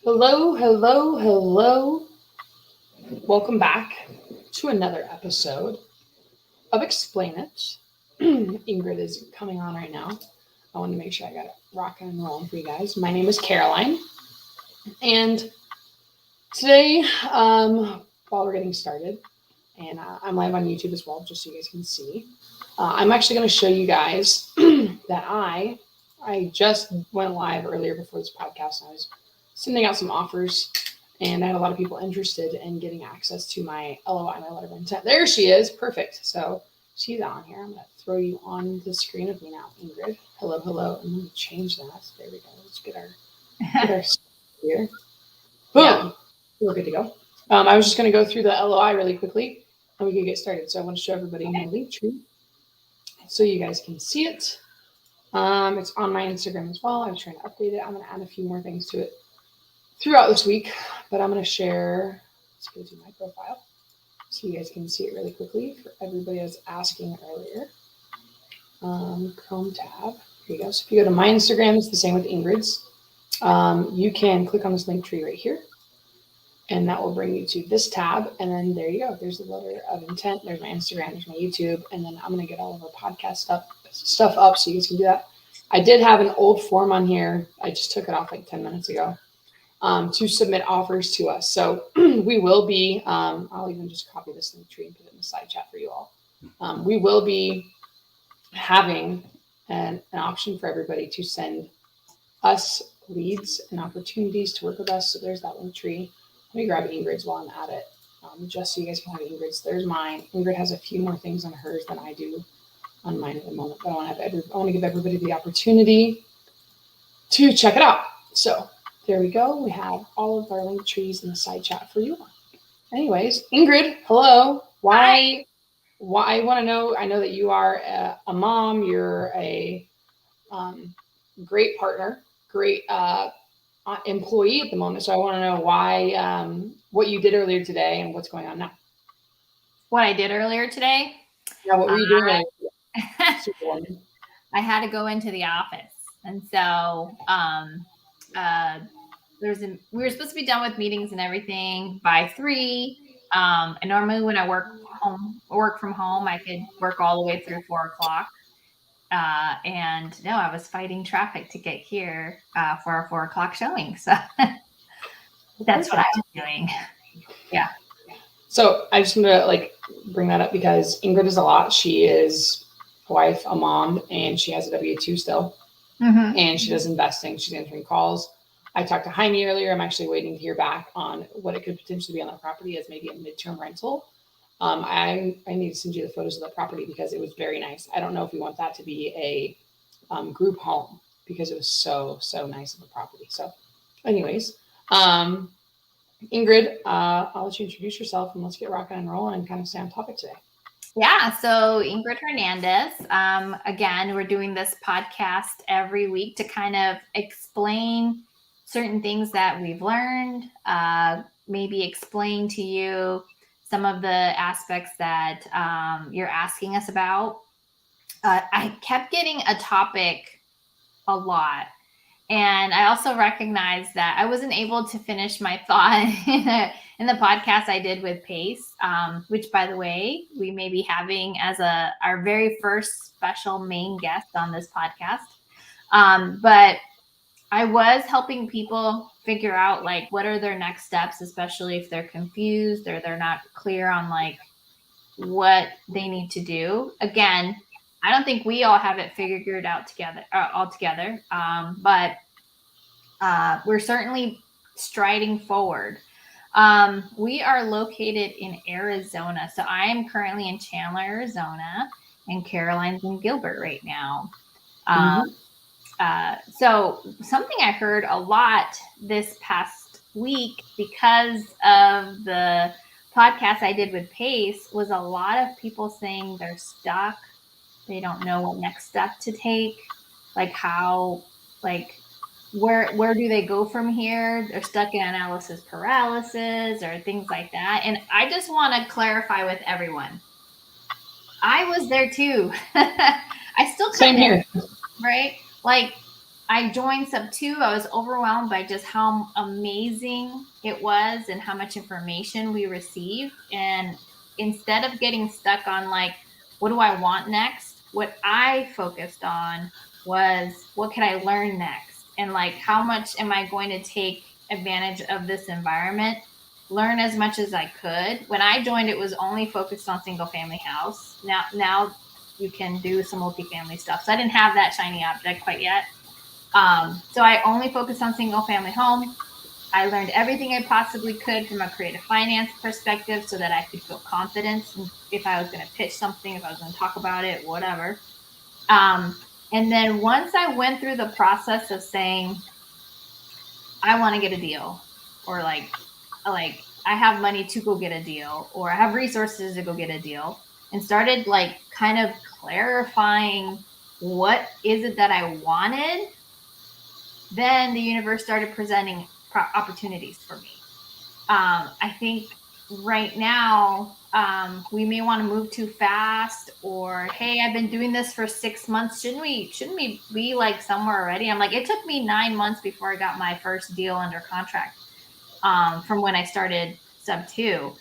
Hello, hello, hello. Welcome back to another episode of Explain It. Ingrid is coming on right now. I want to make sure I got it rocking and rolling for you guys. My name is Caroline, and today, while we're getting started, and I'm live on YouTube as well, just so you guys can see. I'm actually going to show you guys that I just went live earlier before this podcast, and I was sending out some offers, and I had a lot of people interested in getting access to my LOI, my letter of intent. There she is, perfect. So she's on here. I'm going to throw you on the screen with me now, Ingrid. Hello, hello. I'm going to change that. There we go. Let's get our here. Boom. Yeah. We're good to go. I was just going to go through the LOI really quickly, and we can get started. So I want to show everybody my link tree so you guys can see it. It's on my Instagram as well. I was trying to update it. I'm going to add a few more things to it throughout this week, but I'm going to share. Let's go to my profile so you guys can see it really quickly for everybody that was asking earlier. Chrome tab. Here you go. So if you go to my Instagram, it's the same with Ingrid's. You can click on this link tree right here, and that will bring you to this tab. And then there you go. There's the letter of intent. There's my Instagram. There's my YouTube. And then I'm going to get all of our podcast stuff up so you guys can do that. I did have an old form on here. I just took it off like 10 minutes ago to submit offers to us. So we will be, I'll even just copy this link tree and put it in the side chat for you all. We will be having an option for everybody to send us leads and opportunities to work with us. So there's that link tree. Let me grab Ingrid's while I'm at it, just so you guys can have Ingrid's. There's mine. Ingrid has a few more things on hers than I do on mine at the moment, but I want to give everybody the opportunity to check it out. So there we go. We have all of our link trees in the side chat for you. Anyways, Ingrid, hello. Why I want to know, I know that you are a mom, you're a great partner, great employee at the moment. So I want to know why, what you did earlier today and what's going on now. What I did earlier today? Yeah, what were you doing? I had to go into the office. And so we were supposed to be done with meetings and everything by 3. And normally when I work from home, I could work all the way through 4 o'clock. And no, I was fighting traffic to get here for our 4 o'clock showing. So that's what I was doing. Yeah. So I just want to bring that up because Ingrid is a lot. She is a wife, a mom, and she has a W-2 still. Mm-hmm. And she does investing. She's answering calls. I talked to Jaime earlier. I'm actually waiting to hear back on what it could potentially be on the property as maybe a midterm rental. I need to send you the photos of the property because it was very nice. I don't know if we want that to be a group home because it was so nice of a property. So anyways, Ingrid, I'll let you introduce yourself and let's get rocking and rolling and kind of stay on topic today. Yeah, so Ingrid Hernandez. Again, we're doing this podcast every week to kind of explain certain things that we've learned, maybe explain to you some of the aspects that you're asking us about. I kept getting a topic a lot. And I also recognized that I wasn't able to finish my thought in the podcast I did with Pace, which, by the way, we may be having as our very first special main guest on this podcast. But I was helping people figure out what are their next steps, especially if they're confused or they're not clear on what they need to do. Again, I don't think we all have it figured out all together, but we're certainly striding forward. We are located in Arizona. So I am currently in Chandler, Arizona, and Caroline's in Gilbert right now. So something I heard a lot this past week because of the podcast I did with Pace was a lot of people saying they're stuck. They don't know what next step to take, where do they go from here? They're stuck in analysis paralysis or things like that. And I just want to clarify with everyone. I was there too. I still same here, right? I joined sub 2. I was overwhelmed by just how amazing it was and how much information we received. And instead of getting stuck on like, what do I want next? What I focused on was, what can I learn next? And like, how much am I going to take advantage of this environment? Learn as much as I could. When I joined, it was only focused on single family house. Now you can do some multifamily stuff. So I didn't have that shiny object quite yet. So I only focused on single family home. I learned everything I possibly could from a creative finance perspective so that I could feel confidence if I was going to pitch something, if I was going to talk about it, whatever. And then once I went through the process of saying, I want to get a deal, or like I have money to go get a deal, or I have resources to go get a deal, and started like kind of clarifying what is it that I wanted, then the universe started presenting opportunities for me. I think right now we may want to move too fast, or hey, I've been doing this for 6 months. Shouldn't we be like somewhere already? I'm like, it took me 9 months before I got my first deal under contract from when I started sub 2.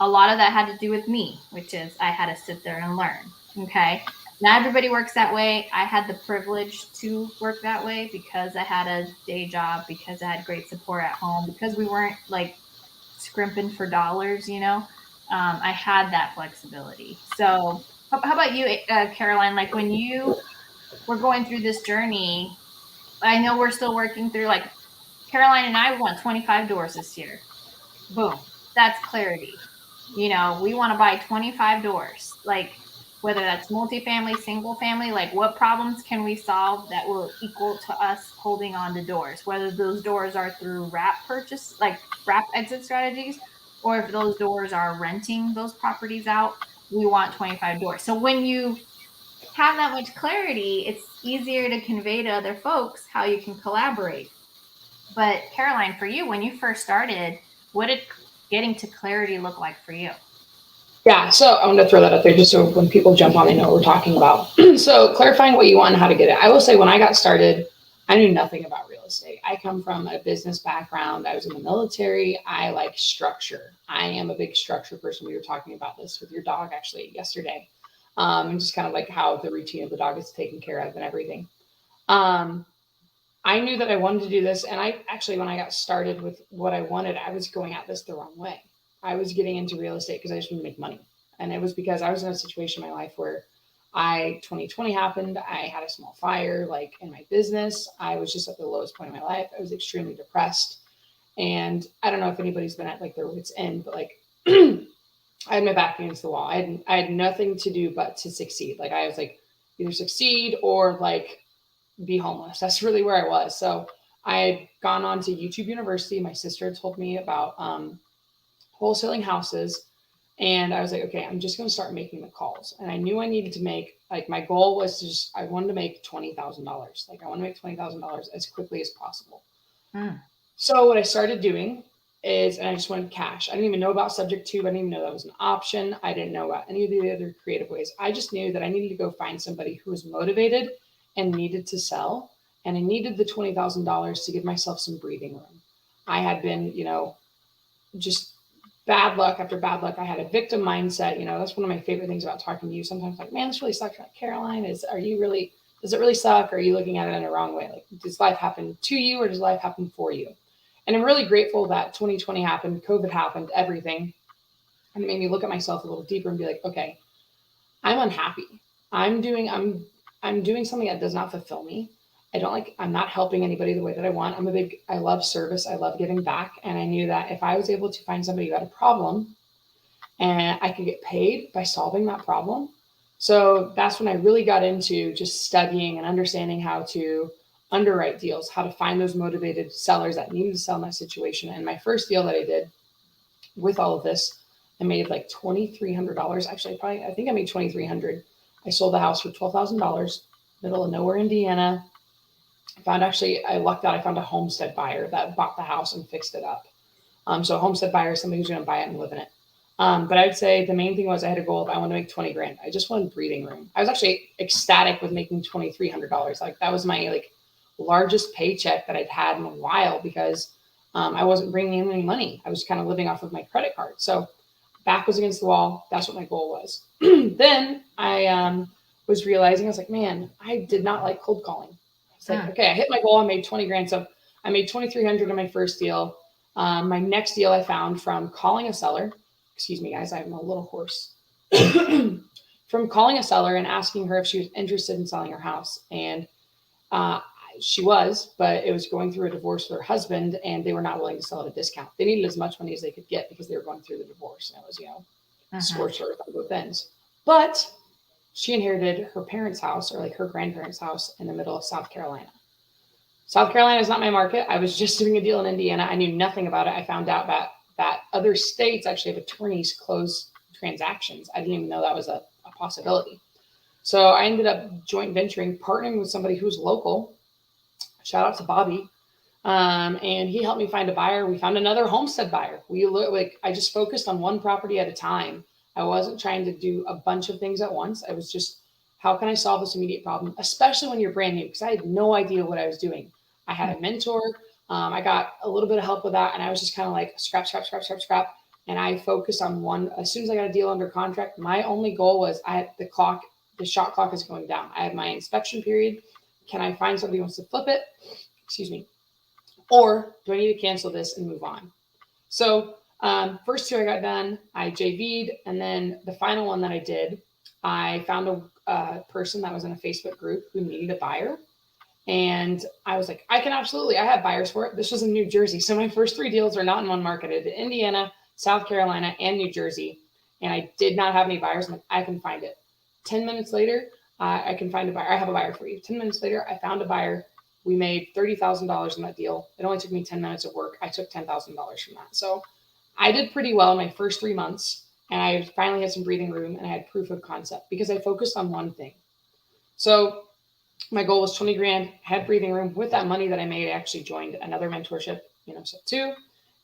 A lot of that had to do with me, which is I had to sit there and learn. Okay. Not everybody works that way. I had the privilege to work that way because I had a day job, because I had great support at home, because we weren't like scrimping for dollars, you know. I had that flexibility. So, how about you, Caroline? Like when you were going through this journey, I know we're still working through. Like Caroline and I want 25 doors this year. Boom, that's clarity. You know, we want to buy 25 doors. Like whether that's multifamily, single family, like what problems can we solve that will equal to us holding on to doors? Whether those doors are through wrap purchase, like wrap exit strategies, or if those doors are renting those properties out, we want 25 doors. So when you have that much clarity, it's easier to convey to other folks how you can collaborate. But Caroline, for you, when you first started, what did getting to clarity look like for you? Yeah, so I want to throw that up there just so when people jump on, they know what we're talking about. So clarifying what you want and how to get it. I will say when I got started, I knew nothing about real estate. I come from a business background. I was in the military. I like structure. I am a big structure person. We were talking about this with your dog actually yesterday. And just kind of like how the routine of the dog is taken care of and everything. Um, I knew that I wanted to do this. And I actually, when I got started with what I wanted, I was going at this the wrong way. I was getting into real estate because I just wanted to make money. And it was because I was in a situation in my life where 2020 happened. I had a small fire, like in my business. I was just at the lowest point in my life. I was extremely depressed. And I don't know if anybody's been at like their wits end, but like I had my back against the wall. I had nothing to do but to succeed. Like I was like either succeed or like be homeless. That's really where I was. So I had gone on to YouTube University. My sister had told me about wholesaling houses. And I was like, okay, I'm just going to start making the calls. And I knew I needed to make, like, my goal was to just, I wanted to make $20,000. Like, I want to make $20,000 as quickly as possible. Mm. So what I started doing is, and I just wanted cash. I didn't even know about subject to, I didn't even know that was an option. I didn't know about any of the other creative ways. I just knew that I needed to go find somebody who was motivated and needed to sell. And I needed the $20,000 to give myself some breathing room. I had been, just bad luck after bad luck. I had a victim mindset. That's one of my favorite things about talking to you. Sometimes like, man, this really sucks. Like, Caroline, does it really suck? Or are you looking at it in a wrong way? Like, does life happen to you or does life happen for you? And I'm really grateful that 2020 happened, COVID happened, everything. And it made me look at myself a little deeper and be like, okay, I'm unhappy. I'm doing something that does not fulfill me. I'm not helping anybody the way that I want. I love service. I love giving back. And I knew that if I was able to find somebody who had a problem and I could get paid by solving that problem. So that's when I really got into just studying and understanding how to underwrite deals, how to find those motivated sellers that needed to sell in that situation. And my first deal that I did with all of this, I made like $2,300. Actually, I think I made $2,300. I sold the house for $12,000, middle of nowhere, Indiana. I lucked out. I found a homestead buyer that bought the house and fixed it up. So a homestead buyer is somebody who's going to buy it and live in it. But I'd say the main thing was I had a goal of I want to make 20 grand. I just wanted breathing room. I was actually ecstatic with making $2,300. Like that was my like largest paycheck that I'd had in a while because I wasn't bringing in any money. I was kind of living off of my credit card. So back was against the wall. That's what my goal was. Then I was realizing, I was like, man, I did not like cold calling. It's like, okay, I hit my goal. I made 20 grand. So I made 2,300 on my first deal. My next deal I found from calling a seller. Excuse me, guys, I'm a little hoarse. From calling a seller and asking her if she was interested in selling her house. And she was, but it was going through a divorce with her husband, and they were not willing to sell at a discount. They needed as much money as they could get because they were going through the divorce. And it was, scorched earth on both ends. But she inherited her parents' house, or like her grandparents' house, in the middle of South Carolina. South Carolina is not my market. I was just doing a deal in Indiana. I knew nothing about it. I found out that other states actually have attorneys close transactions. I didn't even know that was a possibility. So I ended up joint venturing, partnering with somebody who's local. Shout out to Bobby. And he helped me find a buyer. We found another homestead buyer. I just focused on one property at a time. I wasn't trying to do a bunch of things at once. I was just, how can I solve this immediate problem? Especially when you're brand new, because I had no idea what I was doing. I had a mentor. I got a little bit of help with that. And I was just kind of like scrap. And I focused on one. As soon as I got a deal under contract, my only goal was the shot clock is going down. I have my inspection period. Can I find somebody who wants to flip it? Excuse me. Or do I need to cancel this and move on? So first two I got done, I JV'd. And then the final one that I did, I found a person that was in a Facebook group who needed a buyer. And I was like, I have buyers for it. This was in New Jersey. So my first three deals are not in one market. I did Indiana, South Carolina, and New Jersey. And I did not have any buyers. I'm like, I can find it. 10 minutes later, I can find a buyer. I have a buyer for you. 10 minutes later, I found a buyer. We made $30,000 in that deal. It only took me 10 minutes of work. I took $10,000 from that. So I did pretty well in my first 3 months. And I finally had some breathing room and I had proof of concept because I focused on one thing. So my goal was 20 grand, had breathing room. With that money that I made, I actually joined another mentorship, step 2.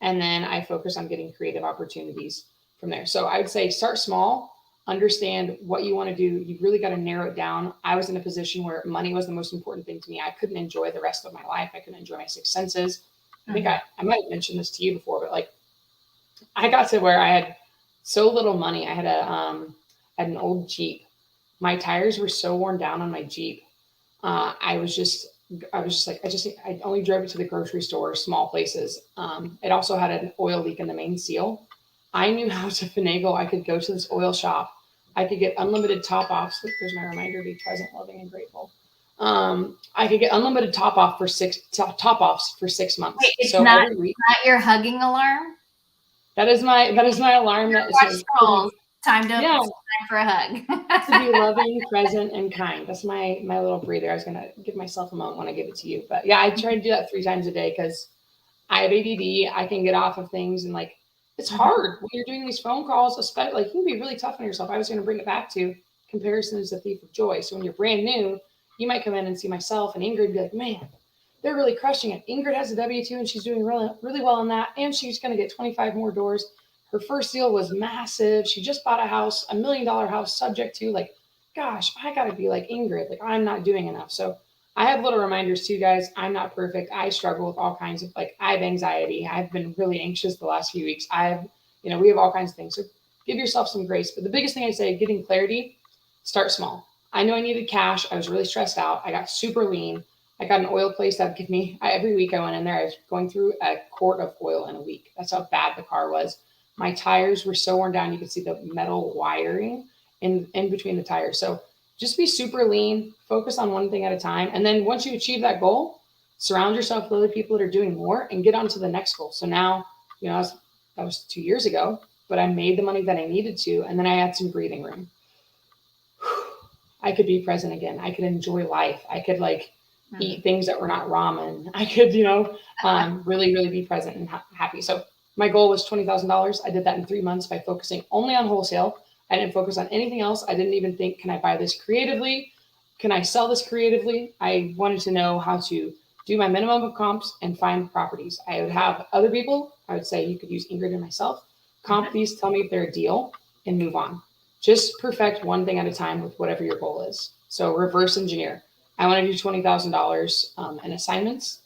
And then I focused on getting creative opportunities from there. So I would say start small, understand what you want to do. You really got to narrow it down. I was in a position where money was the most important thing to me. I couldn't enjoy the rest of my life. I couldn't enjoy my 6 senses. I think I might have mentioned this to you before, but like I got to where I had so little money. I had an old Jeep. My tires were so worn down on my Jeep. I was just like, I only drove it to the grocery store, small places. It also had an oil leak in the main seal. I knew how to finagle. I could go to this oil shop. I could get unlimited top offs. There's my reminder to be present, loving, and grateful. I could get unlimited top offs for 6 months. Wait, it's so not, every week, not your hugging alarm. that is my alarm. That is Time for a hug. to be loving, present, and kind. That's my little breather. I was gonna give myself a moment when I give it to you, but yeah, I try to do that 3 times a day because I have ADD. I can get off of things, and like it's hard when you're doing these phone calls. Especially like you can be really tough on yourself. I was gonna bring it back to comparison is the thief of joy. So when you're brand new, you might come in and see myself and Ingrid and be like, man, they're really crushing it. Ingrid has a W-2 and she's doing really, really well in that, and she's gonna get 25 more doors. Her first deal was massive. She just bought a house, $1 million house, subject to like, gosh, I got to be like Ingrid. Like I'm not doing enough. So I have little reminders too, guys. I'm not perfect. I struggle with all kinds of I have anxiety. I've been really anxious the last few weeks. We have all kinds of things. So give yourself some grace. But the biggest thing I say, getting clarity, start small. I know I needed cash. I was really stressed out. I got super lean. I got an oil place that would give me, every week I went in there, I was going through a quart of oil in a week. That's how bad the car was. My tires were so worn down. You could see the metal wiring in between the tires. So just be super lean, focus on one thing at a time. And then once you achieve that goal, surround yourself with other people that are doing more and get on to the next goal. So now, that was 2 years ago, but I made the money that I needed to. And then I had some breathing room. I could be present again. I could enjoy life. I could eat things that were not ramen. I could, really, really be present and happy. So my goal was $20,000. I did that in 3 months by focusing only on wholesale. I didn't focus on anything else. I didn't even think, can I buy this creatively? Can I sell this creatively? I wanted to know how to do my minimum of comps and find properties. I would have other people. I would say you could use Ingrid and myself. Comp these, tell me if they're a deal, and move on. Just perfect one thing at a time with whatever your goal is. So reverse engineer. I want to do $20,000 in assignments.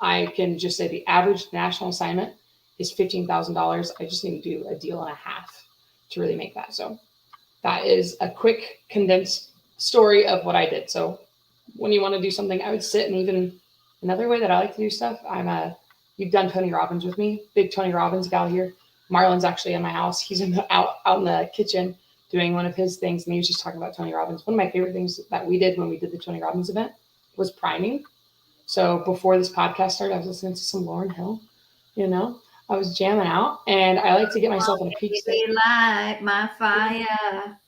I can just say the average national assignment is $15,000. I just need to do a deal and a half to really make that. So that is a quick condensed story of what I did. So when you want to do something, I would sit, and even another way that I like to do stuff, you've done Tony Robbins with me, big Tony Robbins gal here. Marlon's actually in my house. He's out in the kitchen doing one of his things, and he was just talking about Tony Robbins. One of my favorite things that we did when we did the Tony Robbins event was priming. So before this podcast started, I was listening to some Lauryn Hill, I was jamming out, and I like to get myself in a peak state. Light my fire.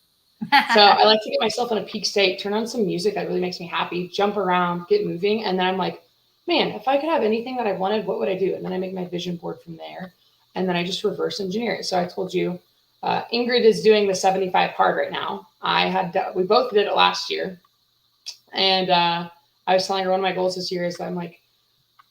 So I like to get myself in a peak state, turn on some music that really makes me happy, jump around, get moving. And then I'm like, man, if I could have anything that I wanted, what would I do? And then I make my vision board from there. And then I just reverse engineer it. So I told you, Ingrid is doing the 75 hard right now. We both did it last year. And I was telling her one of my goals this year is I'm like,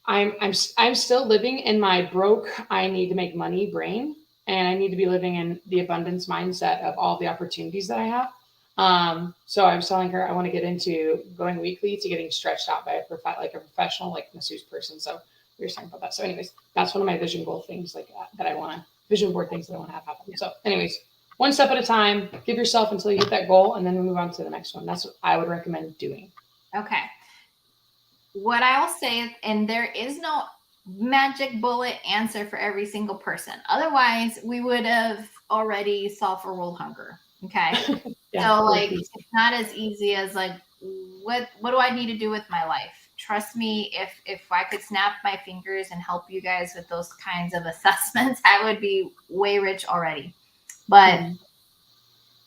I'm still living in my broke, I need to make money brain. And I need to be living in the abundance mindset of all the opportunities that I have. So I was telling her I want to get into going weekly to getting stretched out by a professional, like masseuse person. So we were talking about that. So anyways, that's one of my vision goal things that I want to vision board things that I want to have happen. So anyways, one step at a time, give yourself until you hit that goal, and then we move on to the next one. That's what I would recommend doing. Okay. What I will say, and there is no magic bullet answer for every single person. Otherwise, we would have already solved for world hunger. Okay. Yeah, so it's not as easy as like, what do I need to do with my life? Trust me, if I could snap my fingers and help you guys with those kinds of assessments, I would be way rich already. But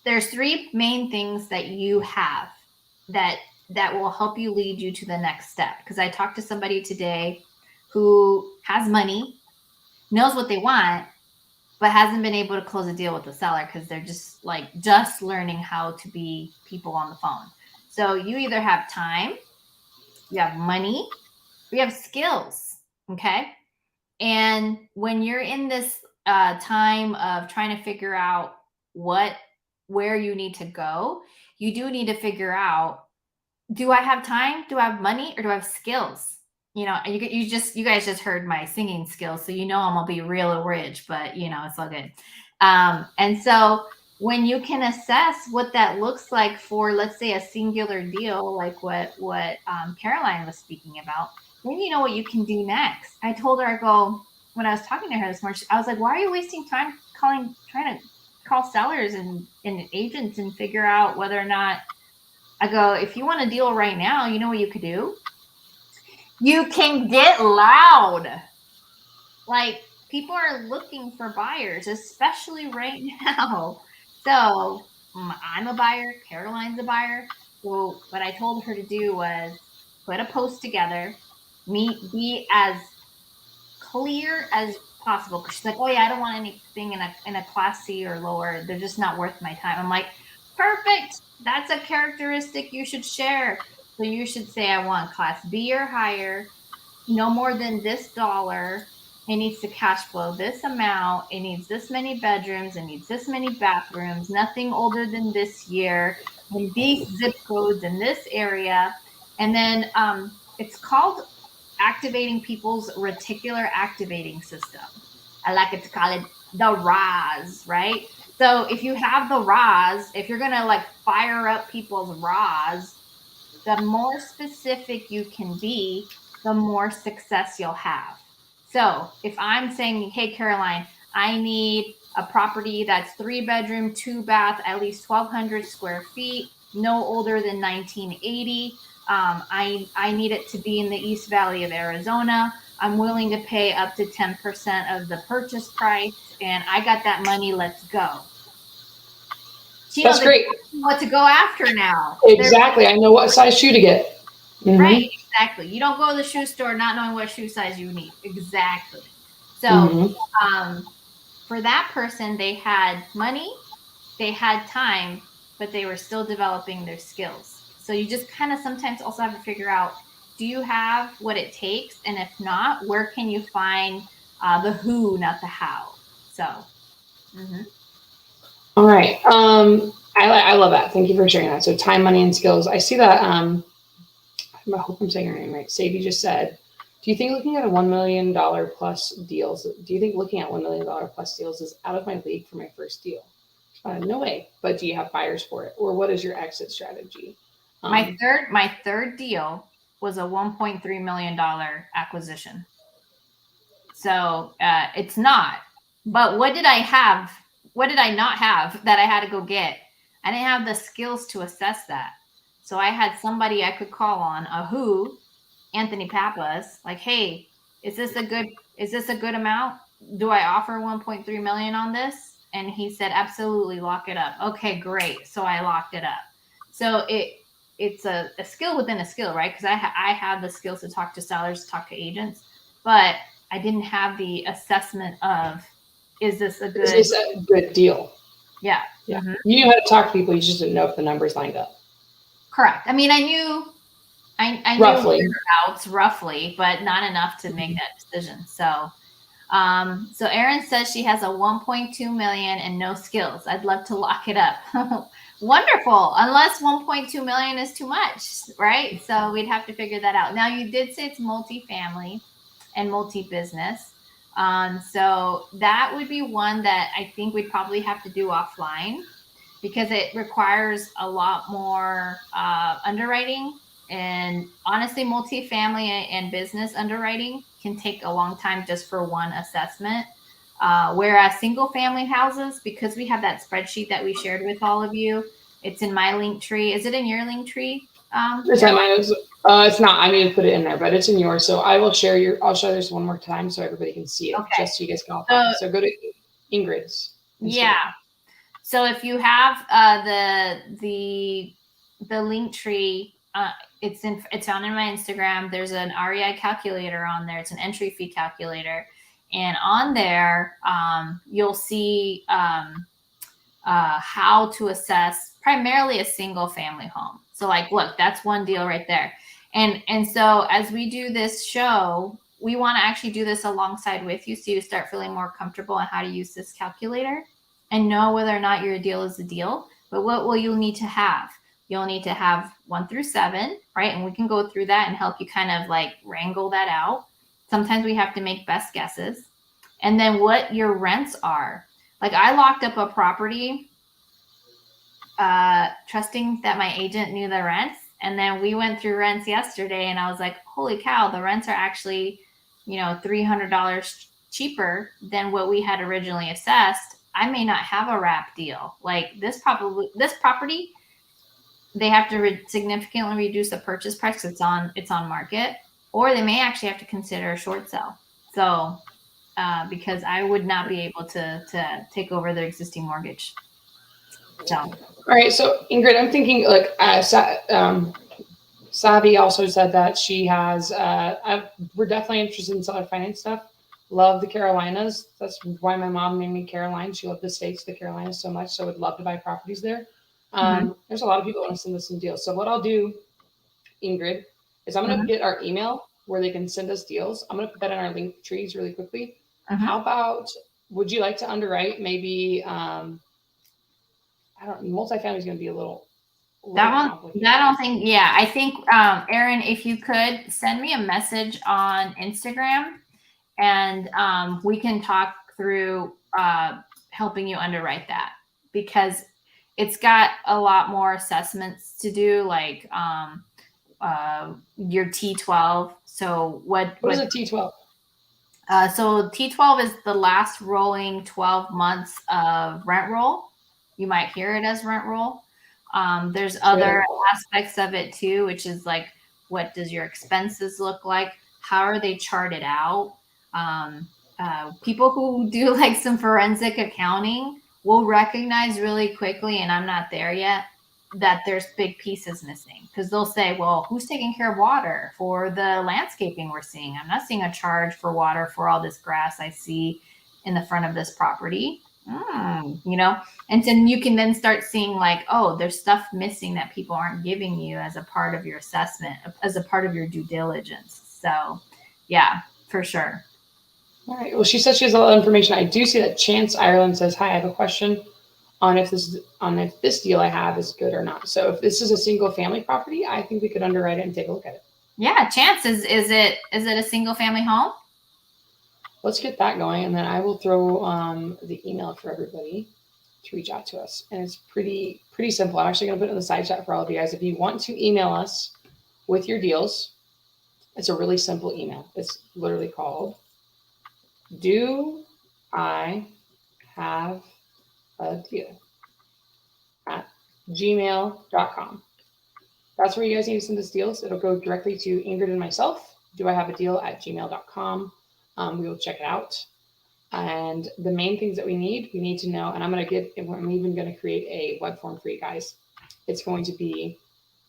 there's 3 main things that you have that will help you lead you to the next step. Because I talked to somebody today who has money, knows what they want, but hasn't been able to close a deal with the seller because they're just learning how to be people on the phone. So you either have time, you have money, or you have skills. Okay. And when you're in this time of trying to figure out where you need to go, you do need to figure out, do I have time? Do I have money? Or do I have skills? You guys just heard my singing skills, so I'm gonna be real rich, but it's all good. And so when you can assess what that looks like for, let's say, a singular deal, like what Caroline was speaking about, then you know what you can do next. I told her, when I was talking to her this morning, I was like, why are you wasting time trying to call sellers and agents and figure out whether or not, I go, if you want a deal right now, you know what you could do? You can get loud. Like, people are looking for buyers, especially right now. So I'm a buyer. Caroline's a buyer. So what I told her to do was put a post together, be as clear as possible. Because she's like, oh yeah, I don't want anything in a class C or lower. They're just not worth my time. I'm like, perfect. That's a characteristic you should share. So you should say, I want class B or higher, no more than this dollar. It needs to cash flow this amount. It needs this many bedrooms. It needs this many bathrooms. Nothing older than this year. And these zip codes in this area. And then it's called activating people's reticular activating system. I like to call it the RAS, right? So if you have the RAS, if you're going to fire up people's RAS, the more specific you can be, the more success you'll have. So if I'm saying, hey, Caroline, I need a property that's 3-bedroom, 2-bath, at least 1,200 square feet, no older than 1980. I need it to be in the East Valley of Arizona. I'm willing to pay up to 10% of the purchase price, and I got that money. Let's go. That's great. What to go after now. Exactly. I know what size shoe to get. Mm-hmm. Right. Exactly. You don't go to the shoe store not knowing what shoe size you need. Exactly. So for that person, they had money, they had time, but they were still developing their skills. So you just kind of sometimes also have to figure out, do you have what it takes? And if not, where can you find the who, not the how? So. All right. I love that. Thank you for sharing that. So time, money, and skills. I see that I hope I'm saying her name right. Sadie just said, do you think looking at a $1 million plus deals, do you think looking at $1 million plus deals is out of my league for my first deal? No way. But do you have buyers for it? Or what is your exit strategy? My third deal was a $1.3 million acquisition. So it's not. But what did I have? What did I not have that I had to go get? I didn't have the skills to assess that. So I had somebody I could call on, Anthony Pappas, like, hey, is this a good amount? Do I offer 1.3 million on this? And he said, absolutely, lock it up. Okay, great. So I locked it up. So it's a skill within a skill, right? Because I have the skills to talk to sellers, talk to agents, but I didn't have the assessment of, is this a good deal? Yeah. Yeah. Mm-hmm. You knew how to talk to people. You just didn't know if the numbers lined up. Correct. I mean, I knew roughly, but not enough to make that decision. So, so Erin says she has a 1.2 million and no skills. I'd love to lock it up. Wonderful. Unless 1.2 million is too much, right? So we'd have to figure that out. Now, you did say it's multifamily and multi-business. So that would be one that I think we'd probably have to do offline because it requires a lot more underwriting. And honestly, multifamily and business underwriting can take a long time just for one assessment. Whereas single family houses, because we have that spreadsheet that we shared with all of you, it's in my link tree. Is it in your link tree? It's not. I need to put it in there, but it's in yours. So I will I'll show this one more time so everybody can see it, just so you guys can all find it. So go to Ingrid's. Yeah. So if you have the link tree, it's found in my Instagram. There's an REI calculator on there. It's an entry fee calculator, and on there you'll see how to assess primarily a single family home. So like, look, that's one deal right there. And so as we do this show, we want to actually do this alongside with you, so you start feeling more comfortable on how to use this calculator and know whether or not your deal is a deal. But what will you need to have? You'll need to have 1 through 7, right? And we can go through that and help you kind of like wrangle that out. Sometimes we have to make best guesses. And then what your rents are. Like, I locked up a property, trusting that my agent knew the rents. And then we went through rents yesterday and I was like, holy cow, the rents are actually, $300 cheaper than what we had originally assessed. I may not have a wrap deal. Like this property, they have to significantly reduce the purchase price because it's on market, or they may actually have to consider a short sale. So, because I would not be able to take over their existing mortgage. So, all right. So Ingrid, I'm thinking like Sabi also said that she has. We're definitely interested in seller finance stuff. Love the Carolinas. That's why my mom named me Caroline. She loved the states, the Carolinas, so much. So would love to buy properties there. There's a lot of people that want to send us some deals. So what I'll do, Ingrid, is I'm going to get our email where they can send us deals. I'm going to put that in our link trees really quickly. How about, would you like to underwrite maybe, I don't know, multifamily is going to be a little complicated. I think, Erin, if you could send me a message on Instagram and we can talk through helping you underwrite that, because it's got a lot more assessments to do, like your T12. So what is a T12? So T12 is the last rolling 12 months of rent roll. You might hear it as rent roll. There's other aspects of it too, which is like, what does your expenses look like? How are they charted out? People who do like some forensic accounting will recognize really quickly, and I'm not there yet, that there's big pieces missing, because they'll say, well, who's taking care of water for the landscaping we're seeing? I'm not seeing a charge for water for all this grass I see in the front of this property. And then you can then start seeing like, oh, there's stuff missing that people aren't giving you as a part of your assessment, as a part of your due diligence. So yeah, for sure. All right. Well, she says she has a lot of information. I do see that Chance Ireland says, hi, I have a question on if this deal I have is good or not. So if this is a single family property, I think we could underwrite it and take a look at it. Yeah, Chance, is it a single family home? Let's get that going, and then I will throw the email for everybody to reach out to us. And it's pretty simple. I'm actually going to put it in the side chat for all of you guys. If you want to email us with your deals, it's a really simple email. It's literally called, "Do I have a deal?" at gmail.com. That's where you guys need to send us deals. It'll go directly to Ingrid and myself. Do I have a deal at gmail.com? We will check it out. And the main things that we need to know, and I'm even going to create a web form for you guys. It's going to be,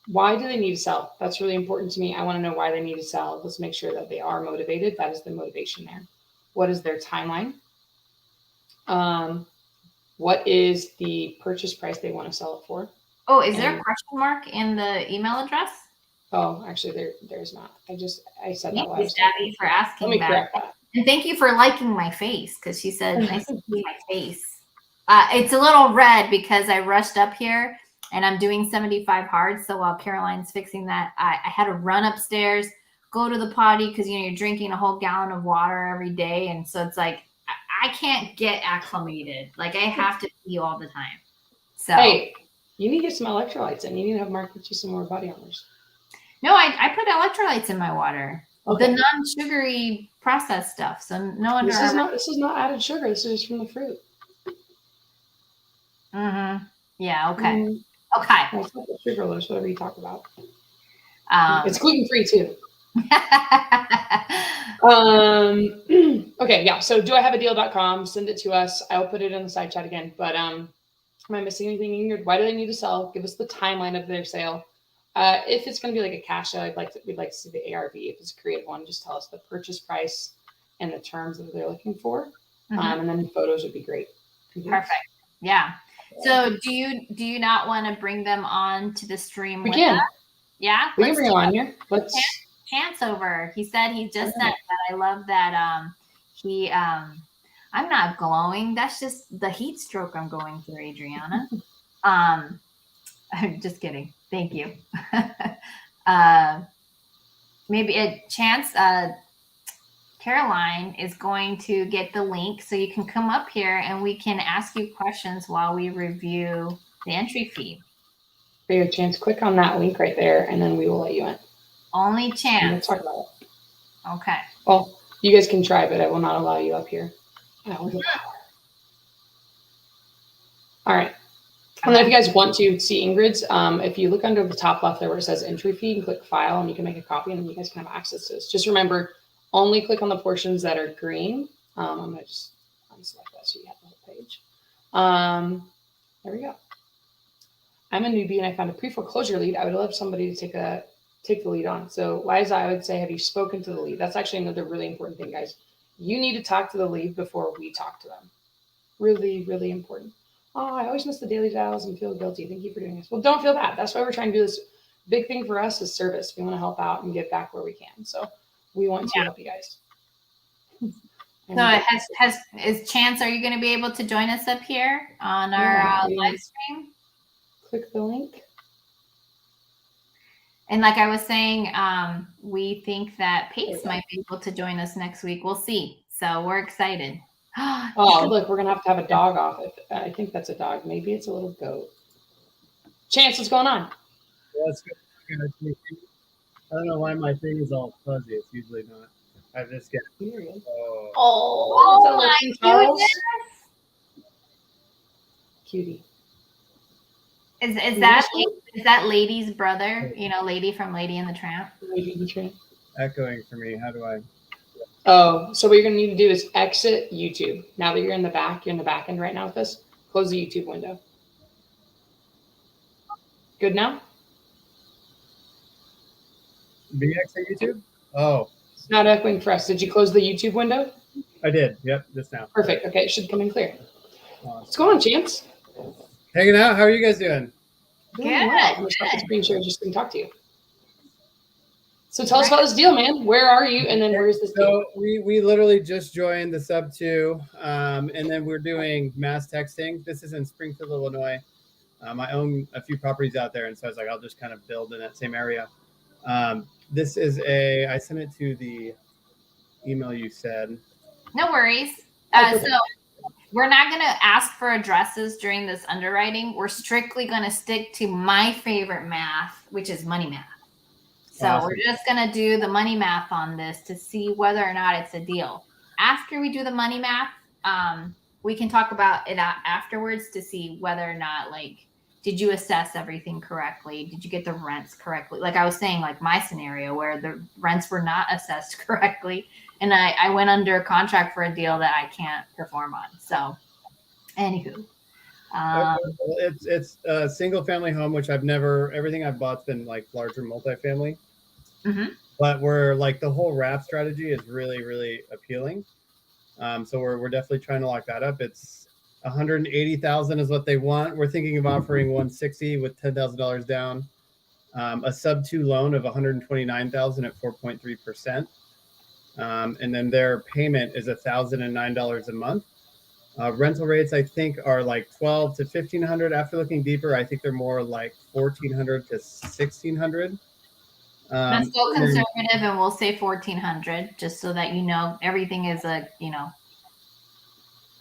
why do they need to sell? That's really important to me. I want to know why they need to sell. Let's make sure that they are motivated. That is the motivation there. What is their timeline? What is the purchase price they want to sell it for? Oh, is there a question mark in the email address? Oh, actually, there's not. I said that Thank you, Stabby, for asking Let me that. correct that. And thank you for liking my face, because she said, nice to see my face. It's a little red because I rushed up here and I'm doing 75 hard. So while Caroline's fixing that, I had to run upstairs, go to the potty, because you're drinking a whole gallon of water every day. And so it's like, I can't get acclimated. Like, I have to pee all the time. So hey, you need to get some electrolytes in. You need to have Mark put you some more body armors. No, I put electrolytes in my water. Okay. The non-sugary processed stuff. So no wonder. This is not added sugar. This is from the fruit. Mm-hmm. Yeah. Okay. Okay. Well, it's not the sugarless, whatever you talk about. It's gluten-free too. Okay. Yeah. So do I have a deal.com? Send it to us. I'll put it in the side chat again. But am I missing anything, Ingrid? Why do they need to sell? Give us the timeline of their sale. If it's going to be like a cash sale, we'd like to see the ARV. If it's a creative one, just tell us the purchase price and the terms that they're looking for. And then photos would be great. Perfect. Yeah. So do you not want to bring them on to the stream with us? Yeah. We can bring them on here. Let's Chance over. He said he just said that. I love that. I'm not glowing. That's just the heat stroke I'm going through, Adriana. I'm just kidding. Thank you. Maybe a Chance. Caroline is going to get the link so you can come up here and we can ask you questions while we review the entry fee. For your Chance, click on that link right there, and then we will let you in. Only Chance. Let's talk about it. Okay. Well, you guys can try, but I will not allow you up here. All right. And then if you guys want to see Ingrid's, if you look under the top left there where it says entry fee, you can click file and you can make a copy and then you guys can have access to this. Just remember, only click on the portions that are green. I'm going to just unselect that so you have the whole page. There we go. I'm a newbie and I found a pre-foreclosure lead. I would love somebody to take the lead on. So Liza, I would say, have you spoken to the lead? That's actually another really important thing, guys. You need to talk to the lead before we talk to them. Really, really important. Oh, I always miss the daily dials and feel guilty. Thank you for doing this. Well, don't feel bad. That's why we're trying to do this. Big thing for us is service. We want to help out and give back where we can. So we want to help you guys. So is Chance, are you going to be able to join us up here on our live stream? Click the link. And like I was saying, we think that Pace might be able to join us next week. We'll see. So we're excited. Oh, look, we're going to have a dog off it. I think that's a dog. Maybe it's a little goat. Chance, what's going on? That's good. I don't know why my thing is all fuzzy. It's usually not. I just get it. Oh my goodness. Cutie. Is that Lady's brother? You know, Lady from Lady and the Tramp? Lady and the Tramp. Echoing for me. How do I? Oh, so what you're going to need to do is exit YouTube. Now that you're in the back end right now with this, close the YouTube window. Good now? Me exit YouTube? Oh. It's not echoing for us. Did you close the YouTube window? I did. Yep, just now. Perfect. Okay, it should come in clear. What's going on, Chance? Hanging out. How are you guys doing? Good. Well. I'm going to stop the screen share just to talk to you. So tell us about this deal, man. Where are you? And then where's this deal? So we literally just joined the sub 2, and then we're doing mass texting. This is in Springfield, Illinois. I own a few properties out there, and so I was like, I'll just kind of build in that same area. This is I sent it to the email you said. No worries. So we're not going to ask for addresses during this underwriting. We're strictly going to stick to my favorite math, which is money math. So Awesome. we're just going to do the money math on this to see whether or not it's a deal. After we do the money math, we can talk about it afterwards to see whether or not, like, did you assess everything correctly? Did you get the rents correctly? Like I was saying, like my scenario where the rents were not assessed correctly. And I went under a contract for a deal that I can't perform on. So anywho. It's a single family home, which everything I've bought's been like larger multifamily. Mm-hmm. But we're like the whole wrap strategy is really, really appealing. So we're definitely trying to lock that up. It's 180,000 is what they want. We're thinking of offering 160 with $10,000 down. A sub 2 loan of 129,000 at 4.3%. And then their payment is $1,009 a month. Rental rates, I think, are like 12 to 1,500. After looking deeper, I think they're more like 1,400 to 1,600. Let's go conservative and we'll say 1,400, just so that you know everything is a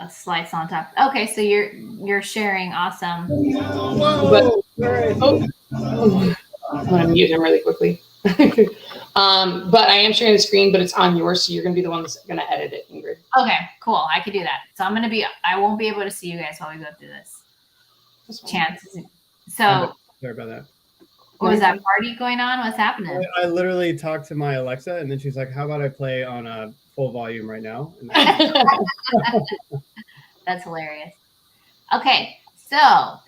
slice on top. Okay, so you're sharing. Awesome. Whoa! I'm gonna mute him really quickly. But I am sharing the screen, but it's on yours, so you're gonna be the one that's gonna edit it, Ingrid. Okay, cool. I could do that. So I won't be able to see you guys while we go through this. Chances. So sorry about that. Was that party going on? What's happening? I literally talked to my Alexa, and then she's like, "How about I play on a full volume right now?" That's hilarious. Okay, so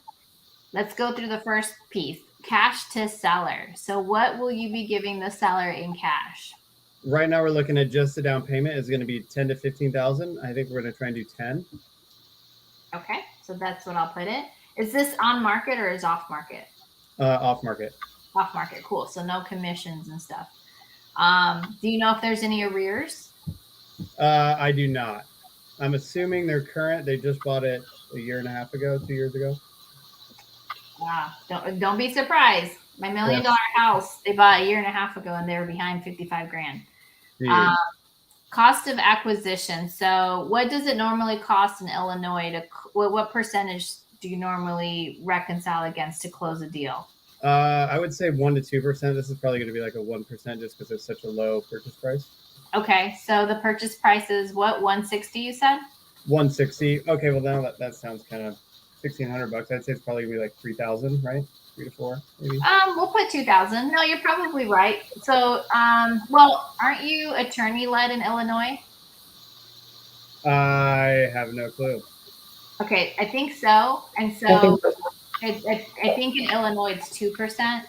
let's go through the first piece. Cash to seller. So what will you be giving the seller in cash? Right now, we're looking at just the down payment is going to be 10 to 15,000. I think we're going to try and do 10. Okay, so that's what I'll put it. Is this on market or is off market? Off market. Off market, cool. So no commissions and stuff. Do you know if there's any arrears? I do not. I'm assuming they're current. They just bought it a year and a half ago, 2 years ago. Wow, don't be surprised. My $1 million house, they bought a year and a half ago, and they were behind 55 grand. Cost of acquisition. So what does it normally cost in Illinois what percentage do you normally reconcile against to close a deal? I would say 1 to 2%. This is probably going to be like a 1% just because it's such a low purchase price. Okay, so the purchase price is what, 160 you said? 160. Okay, well now that sounds kind of $1,600. I'd say it's probably going to be like 3,000, right? 3 to 4, maybe. We'll put 2,000. No, you're probably right. So, well, aren't you attorney-led in Illinois? I have no clue. Okay, I think so. And so I think in Illinois it's 2%.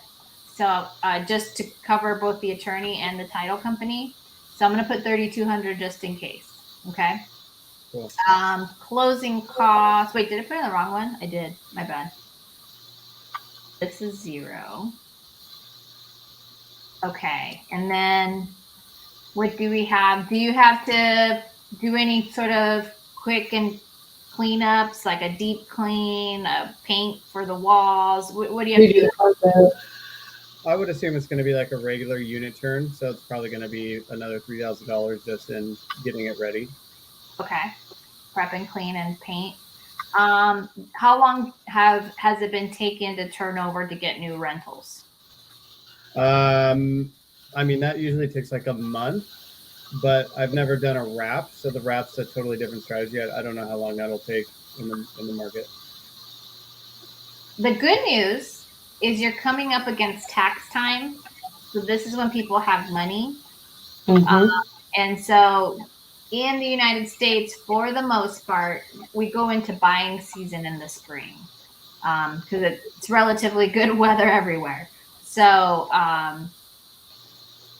So just to cover both the attorney and the title company. So I'm going to put 3,200 just in case. Okay. Cool. Closing costs. Wait, did I put in the wrong one? I did. My bad. This is 0. Okay. And then what do we have? Do you have to do any sort of quick and cleanups, like a deep clean, a paint for the walls? What do you have to do? I would assume it's going to be like a regular unit turn. So it's probably going to be another $3,000 just in getting it ready. Okay. Prep and clean and paint. How long has it been taken to turn over to get new rentals? I mean, that usually takes like a month, but I've never done a wrap. So the wrap's a totally different strategy. I don't know how long that'll take in the market. The good news is you're coming up against tax time. So this is when people have money. Mm-hmm. And so in the United States, for the most part, we go into buying season in the spring because it's relatively good weather everywhere. So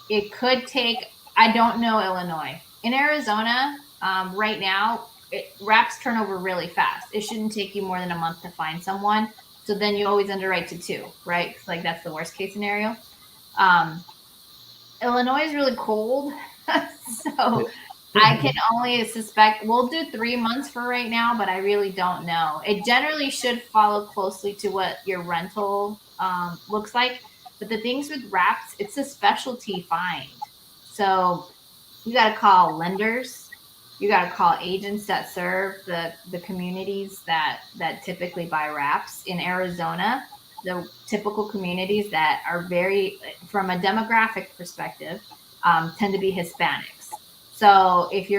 it could take, I don't know Illinois. In Arizona, right now, wraps turn over really fast. It shouldn't take you more than a month to find someone. So then you always underwrite to 2, right? Like that's the worst case scenario. Illinois is really cold. So I can only suspect we'll do 3 months for right now, but I really don't know. It generally should follow closely to what your rental looks like. But the things with wraps, it's a specialty find. So you got to call lenders. You got to call agents that serve the communities that typically buy wraps. In Arizona, the typical communities that are very, from a demographic perspective, tend to be Hispanics. So if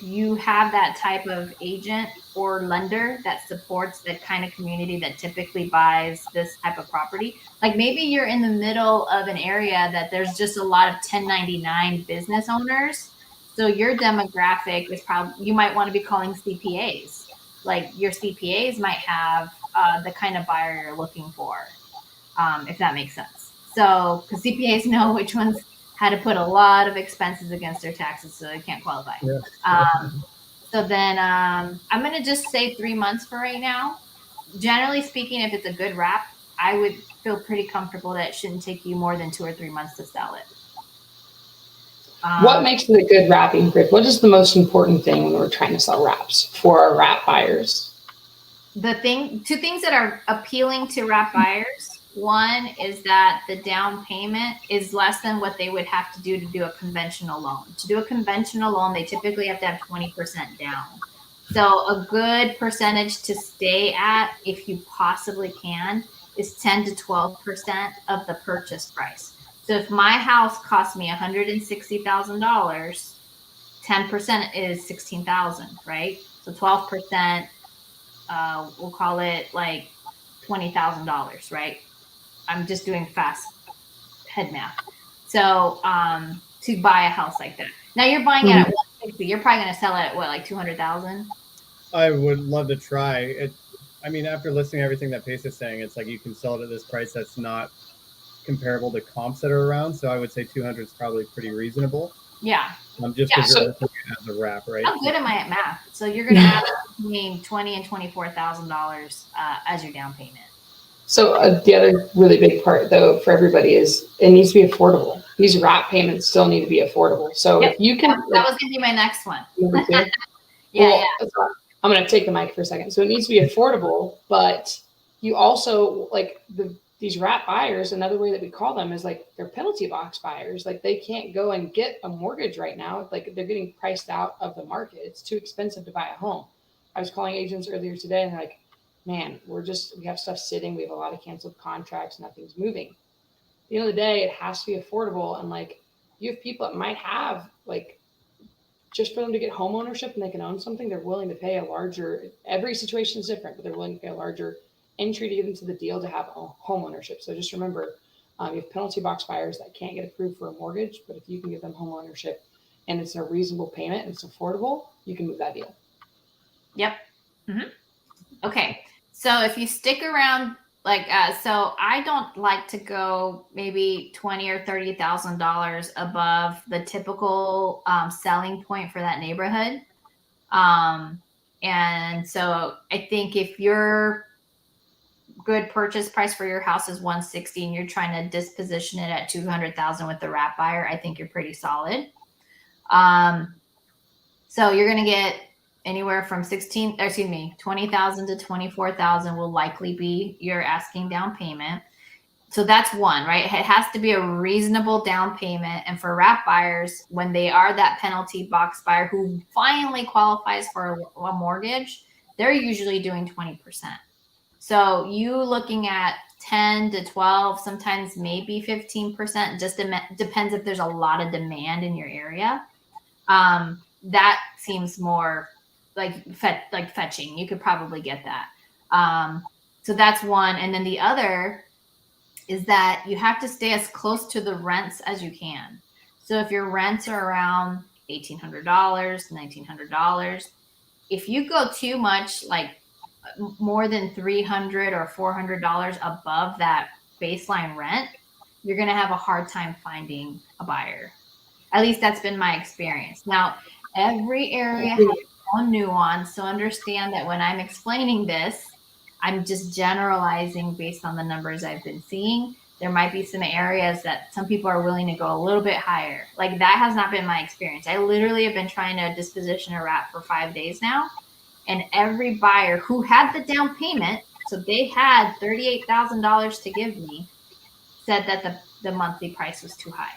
you have that type of agent or lender that supports the kind of community that typically buys this type of property, like maybe you're in the middle of an area that there's just a lot of 1099 business owners. So your demographic is probably, you might want to be calling CPAs. Like your CPAs might have the kind of buyer you're looking for, if that makes sense. So, because CPAs know which ones had to put a lot of expenses against their taxes, so they can't qualify. Yeah. So then I'm going to just say 3 months for right now. Generally speaking, if it's a good wrap, I would feel pretty comfortable that it shouldn't take you more than 2 or 3 months to sell it. What makes it a good wrapping grid? What is the most important thing when we're trying to sell wraps for our wrap buyers? Two things that are appealing to wrap buyers. One is that the down payment is less than what they would have to do a conventional loan. To do a conventional loan, they typically have to have 20% down. So a good percentage to stay at, if you possibly can, is 10 to 12% of the purchase price. So if my house cost me $160,000, 10% is $16,000, right? So 12%, we'll call it like $20,000, right? I'm just doing fast head math. So to buy a house like that. Now you're buying it at 160. You're probably going to sell it at what, like 200,000? I would love to try it. I mean, after listening to everything that Pace is saying, it's like you can sell it at this price that's not comparable to comps that are around. So I would say 200 is probably pretty reasonable. Yeah. Just because you're looking at the wrap, right? How good am I at math? So you're going to have between $20,000 and $24,000 as your down payment. So the other really big part, though, for everybody is it needs to be affordable. These wrap payments still need to be affordable. So if you can, that was going to be my next one. Yeah. I'm going to take the mic for a second. So it needs to be affordable, but you also these wrap buyers. Another way that we call them is like they're penalty box buyers. Like they can't go and get a mortgage right now. Like they're getting priced out of the market. It's too expensive to buy a home. I was calling agents earlier today and they're like, man, we have stuff sitting. We have a lot of canceled contracts. Nothing's moving. At the end of the day, it has to be affordable. And like you have people that might have like, just for them to get home ownership and they can own something, they're willing to pay a larger, every situation is different, but they're willing to pay a larger entry to get into the deal to have home ownership. So just remember, you have penalty box buyers that can't get approved for a mortgage, but if you can give them home ownership and it's a reasonable payment and it's affordable, you can move that deal. Yep. Mm-hmm. Okay. So if you stick around, so I don't like to go maybe $20,000 or $30,000 above the typical selling point for that neighborhood. And so I think if your good purchase price for your house is 160 and you're trying to disposition it at 200,000 with the wrap buyer, I think you're pretty solid. So you're going to get anywhere from 20,000 to 24,000 will likely be your asking down payment. So that's one, right? It has to be a reasonable down payment. And for wrap buyers, when they are that penalty box buyer who finally qualifies for a mortgage, they're usually doing 20%. So you looking at 10 to 12, sometimes maybe 15%, just depends if there's a lot of demand in your area. That seems more like fetching. You could probably get that. So that's one. And then the other is that you have to stay as close to the rents as you can. So if your rents are around $1,800, $1,900, if you go too much, like more than $300 or $400 above that baseline rent, you're going to have a hard time finding a buyer. At least that's been my experience. Now, every area has its own nuance. So understand that when I'm explaining this, I'm just generalizing based on the numbers I've been seeing. There might be some areas that some people are willing to go a little bit higher. Like that has not been my experience. I literally have been trying to disposition a wrap for 5 days now. And every buyer who had the down payment, so they had $38,000 to give me, said that the monthly price was too high.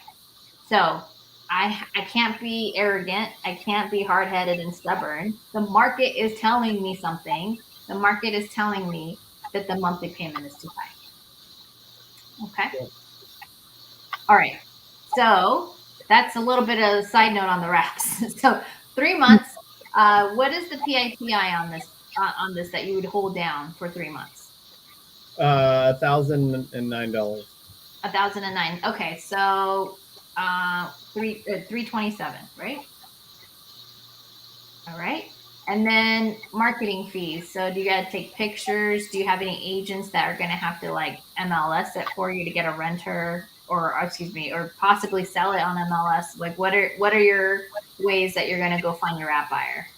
So I can't be arrogant. I can't be hard-headed and stubborn. The market is telling me something. The market is telling me that the monthly payment is too high. Okay. Yeah. All right. So that's a little bit of a side note on the wraps. So 3 months. What is the PITI on this that you would hold down for 3 months? $1,009. 1,009. Okay, so 327, right? All right. And then marketing fees. So do you got to take pictures? Do you have any agents that are going to have to like MLS it for you to get a renter, or excuse me, or possibly sell it on MLS? Like what are your ways that you're going to go find your wrap buyer?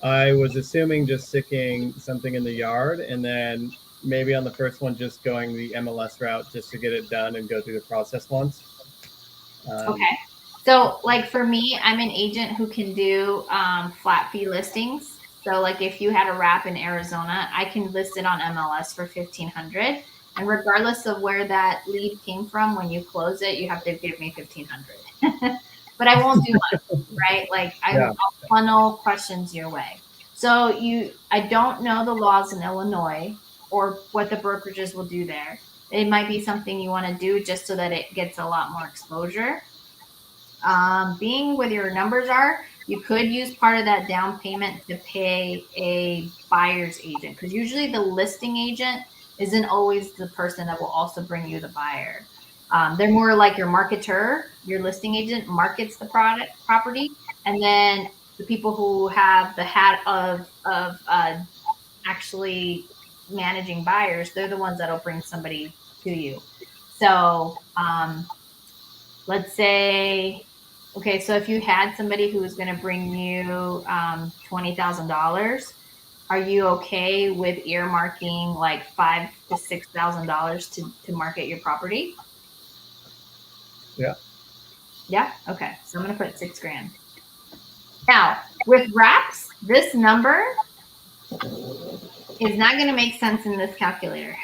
I was assuming just sticking something in the yard, and then maybe on the first one, just going the MLS route just to get it done and go through the process once. Okay. So like for me, I'm an agent who can do flat fee listings. So like if you had a wrap in Arizona, I can list it on MLS for 1,500. And regardless of where that lead came from, when you close it, you have to give me 1,500. But I won't do much, right? Like I'll funnel questions your way. So I don't know the laws in Illinois or what the brokerages will do there. It might be something you want to do just so that it gets a lot more exposure. Being where your numbers are, you could use part of that down payment to pay a buyer's agent, because usually the listing agent isn't always the person that will also bring you the buyer. They're more like your marketer. Your listing agent markets the property, and then the people who have the hat of actually managing buyers, they're the ones that'll bring somebody to you. So let's say, okay, so if you had somebody who was going to bring you $20,000, are you okay with earmarking like $5,000 to $6,000 to market your property? Yeah. Yeah. Okay. So I'm going to put $6,000. Now with wraps, this number is not going to make sense in this calculator.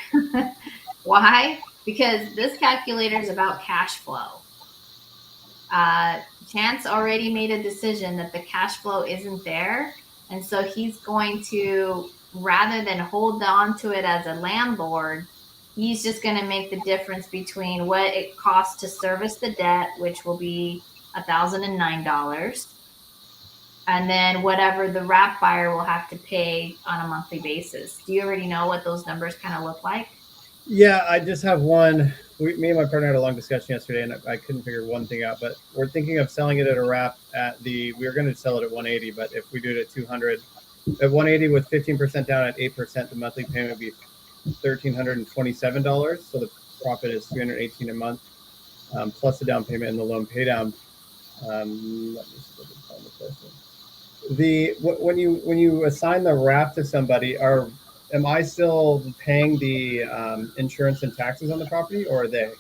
Why? Because this calculator is about cash flow. Chance already made a decision that the cash flow isn't there. And so he's going to, rather than hold on to it as a landlord, he's just going to make the difference between what it costs to service the debt, which will be $1,009, and then whatever the wrap buyer will have to pay on a monthly basis. Do you already know what those numbers kind of look like? Yeah, I just have one. Me and my partner had a long discussion yesterday, and I couldn't figure one thing out. But we're thinking of selling it at a wrap we were going to sell it at 180, but if we do it at 200, at 180 with 15% down at 8%, the monthly payment would be $1,327. So the profit is $318 a month, plus the down payment and the loan pay down. Let me see if I can find the question. When you assign the wrap to somebody, am I still paying the insurance and taxes on the property, or are they?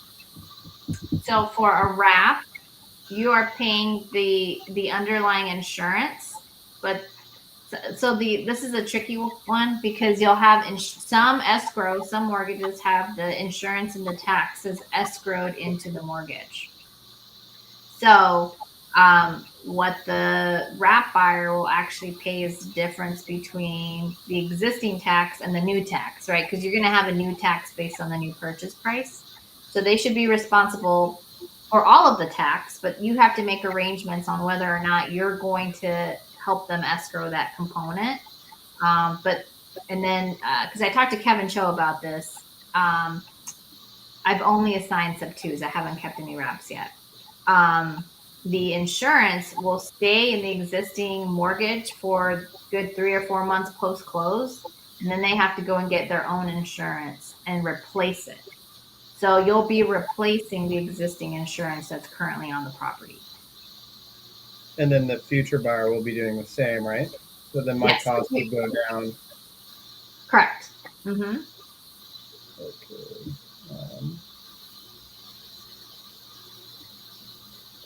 So for a wrap, you are paying the underlying insurance, but this is a tricky one, because you'll have some escrow, some mortgages have the insurance and the taxes escrowed into the mortgage. So what the wrap buyer will actually pay is the difference between the existing tax and the new tax, right? Because you're going to have a new tax based on the new purchase price. So they should be responsible for all of the tax, but you have to make arrangements on whether or not you're going to help them escrow that component. And then, because I talked to Kevin Cho about this, I've only assigned sub-twos. I haven't kept any wraps yet. The insurance will stay in the existing mortgage for good 3 or 4 months post-close, and then they have to go and get their own insurance and replace it. So you'll be replacing the existing insurance that's currently on the property. And then the future buyer will be doing the same, right? So then my cost would go down. Correct. Mm-hmm. Okay.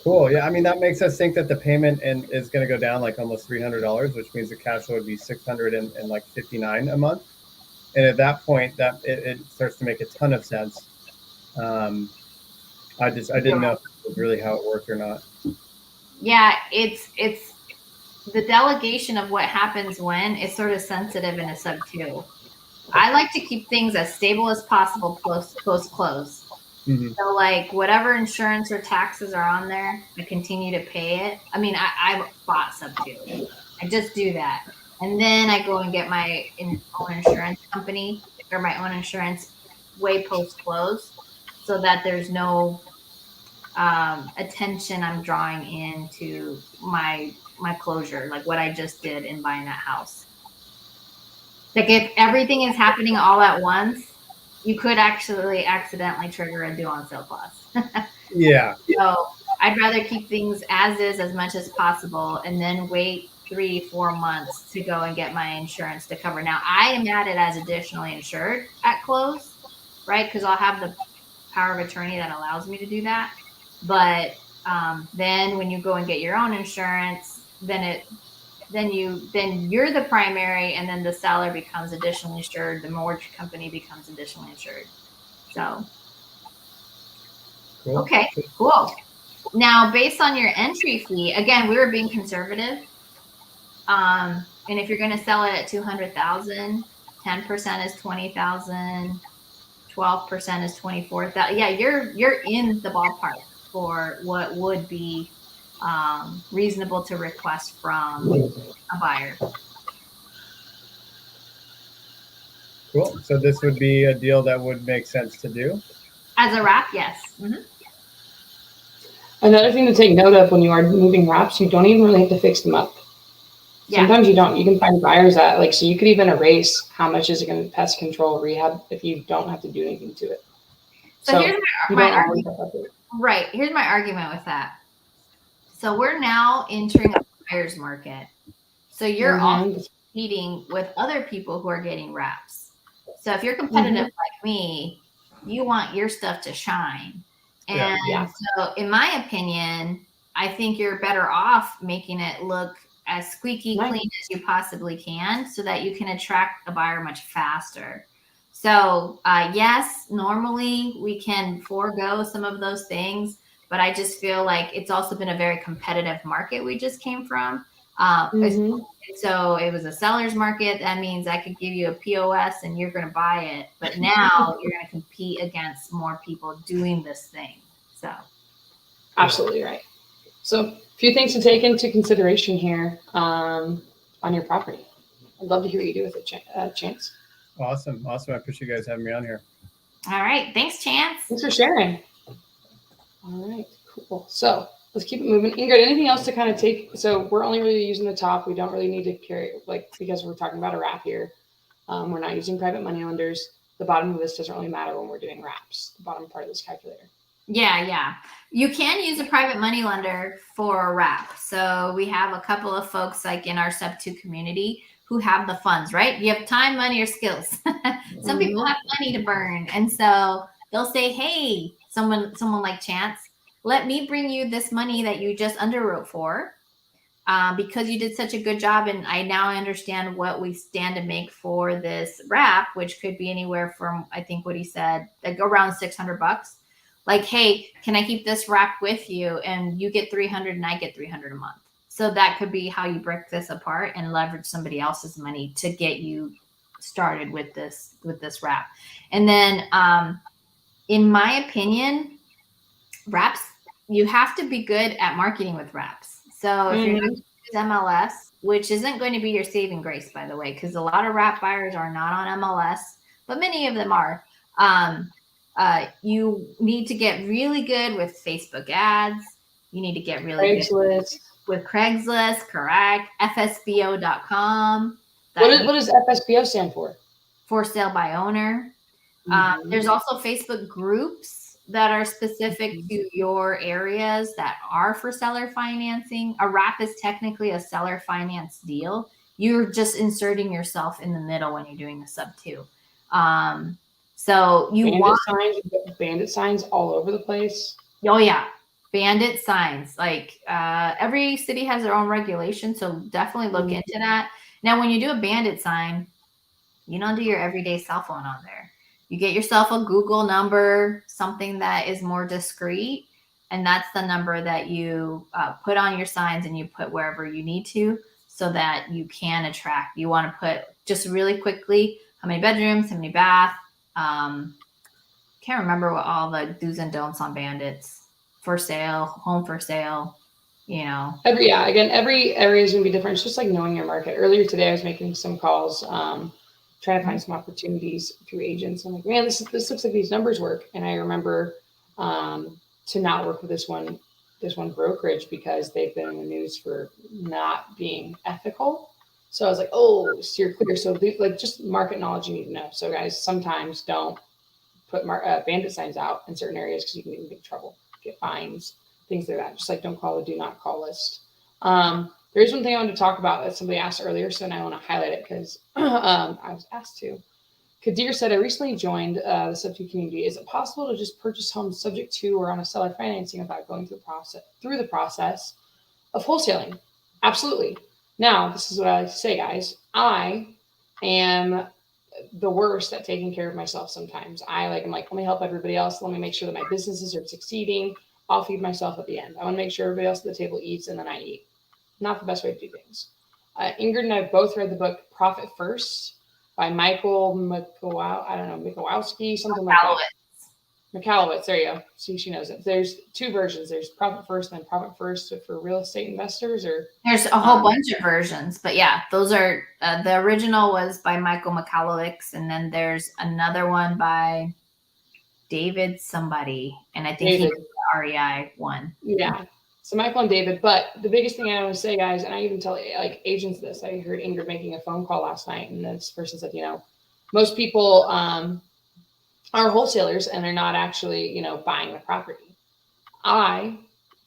Cool. Yeah, I mean, that makes us think that the payment is going to go down like almost $300, which means the cash flow would be $659 a month. And at that point, that it starts to make a ton of sense. I didn't know if it was really how it worked or not. Yeah, it's the delegation of what happens when is sort of sensitive in a sub 2. I like to keep things as stable as possible post close. Mm-hmm. So like whatever insurance or taxes are on there, I continue to pay it. I mean, I bought sub 2. I just do that. And then I go and get my own insurance company or my own insurance way post close so that there's no attention I'm drawing into my closure, like what I just did in buying that house. Like if everything is happening all at once, you could actually accidentally trigger a due on sale clause. Yeah. So I'd rather keep things as is as much as possible and then wait 3-4 months to go and get my insurance to cover. Now I am added as additionally insured at close, right? Because I'll have the power of attorney that allows me to do that. But then when you go and get your own insurance, then you're the primary, and then the seller becomes additionally insured. The mortgage company becomes additionally insured. So, Cool. okay, cool. Now, based on your entry fee, again, we were being conservative. And if you're going to sell it at 200,000, 10% is 20,000, 12% is 24,000. Yeah, you're in the ballpark for what would be reasonable to request from a buyer. Cool. So this would be a deal that would make sense to do. As a wrap, yes. Mm-hmm. Another thing to take note of when you are moving wraps, you don't even really have to fix them up. Yeah. Sometimes you don't. You can find buyers that so you could even erase how much is it going to pest control rehab if you don't have to do anything to it. So here's my argument. Right. Here's my argument with that. So we're now entering a buyer's market. So you're also competing with other people who are getting wraps. So if you're competitive like me, you want your stuff to shine. And so in my opinion, I think you're better off making it look as squeaky clean as you possibly can so that you can attract a buyer much faster. So yes, normally we can forego some of those things, but I just feel like it's also been a very competitive market we just came from. So it was a seller's market. That means I could give you a POS and you're going to buy it. But now you're going to compete against more people doing this thing. So absolutely right. So a few things to take into consideration here on your property. I'd love to hear what you do with it, Chance. Awesome. I appreciate you guys having me on here. All right. Thanks, Chance. Thanks for sharing. All right, cool. So let's keep it moving. Ingrid, anything else to kind of take? So we're only really using the top. We don't really need to carry, because we're talking about a wrap here. We're not using private money lenders. The bottom of this doesn't really matter when we're doing wraps, the bottom part of this calculator. Yeah. You can use a private money lender for a wrap. So we have a couple of folks like in our sub 2 community who have the funds, right? You have time, money, or skills. Some people have money to burn. And so they'll say, hey, someone like Chance, let me bring you this money that you just underwrote for because you did such a good job. And I now understand what we stand to make for this wrap, which could be anywhere from, I think what he said, like around $600. Like, hey, can I keep this wrap with you? And you get $300 and I get $300 a month. So that could be how you break this apart and leverage somebody else's money to get you started with this wrap. And then, in my opinion, wraps, you have to be good at marketing with wraps. So if you're not going to use MLS, which isn't going to be your saving grace, by the way, because a lot of wrap buyers are not on MLS, but many of them are. You need to get really good with Facebook ads. You need to get really good with Craigslist, correct? FSBO.com. What does FSBO stand for? For sale by owner. There's also Facebook groups that are specific to your areas that are for seller financing. A wrap is technically a seller finance deal. You're just inserting yourself in the middle when you're doing the sub 2. So you want bandit signs all over the place. Oh yeah, bandit signs. Like every city has their own regulation, so definitely look into that. Now, when you do a bandit sign, you don't do your everyday cell phone on there. You get yourself a Google number, something that is more discreet. And that's the number that you put on your signs and you put wherever you need to so that you can attract. You want to put just really quickly how many bedrooms, how many bath. Can't remember what all the do's and don'ts on bandits. For sale, home for sale, you know. Every area is going to be different. It's just like knowing your market. Earlier today, I was making some calls, trying to find some opportunities through agents. I'm like, man, this looks like these numbers work. And I remember to not work with this one brokerage because they've been in the news for not being ethical. So I was like, oh, steer clear. So like just market knowledge you need to know. So guys, sometimes don't put bandit signs out in certain areas because you can get in big trouble, get fines, things like that. Just like don't call a do not call list. There's one thing I wanted to talk about that somebody asked earlier, so now I want to highlight it because I was asked to. Kadir said, I recently joined the Sub-2 community. Is it possible to just purchase homes subject to or on a seller financing without going through the process of wholesaling? Absolutely. Now, this is what I like to say, guys. I am the worst at taking care of myself sometimes. I'm like, let me help everybody else. Let me make sure that my businesses are succeeding. I'll feed myself at the end. I want to make sure everybody else at the table eats and then I eat. Not the best way to do things. Ingrid and I both read the book Profit First by Michael Mikowski, something like that. Michalowicz, there you go. See, she knows it. There's two versions. There's Profit First and then Profit First for real estate investors. Or there's a whole bunch of versions, but yeah, those are the original was by Michael Michalowicz, and then there's another one by David somebody, and I think he's the REI one. Yeah. So Michael and David, but the biggest thing I want to say, guys, and I even tell like agents this. I heard Ingrid making a phone call last night, and this person said, most people are wholesalers and they're not actually, buying the property.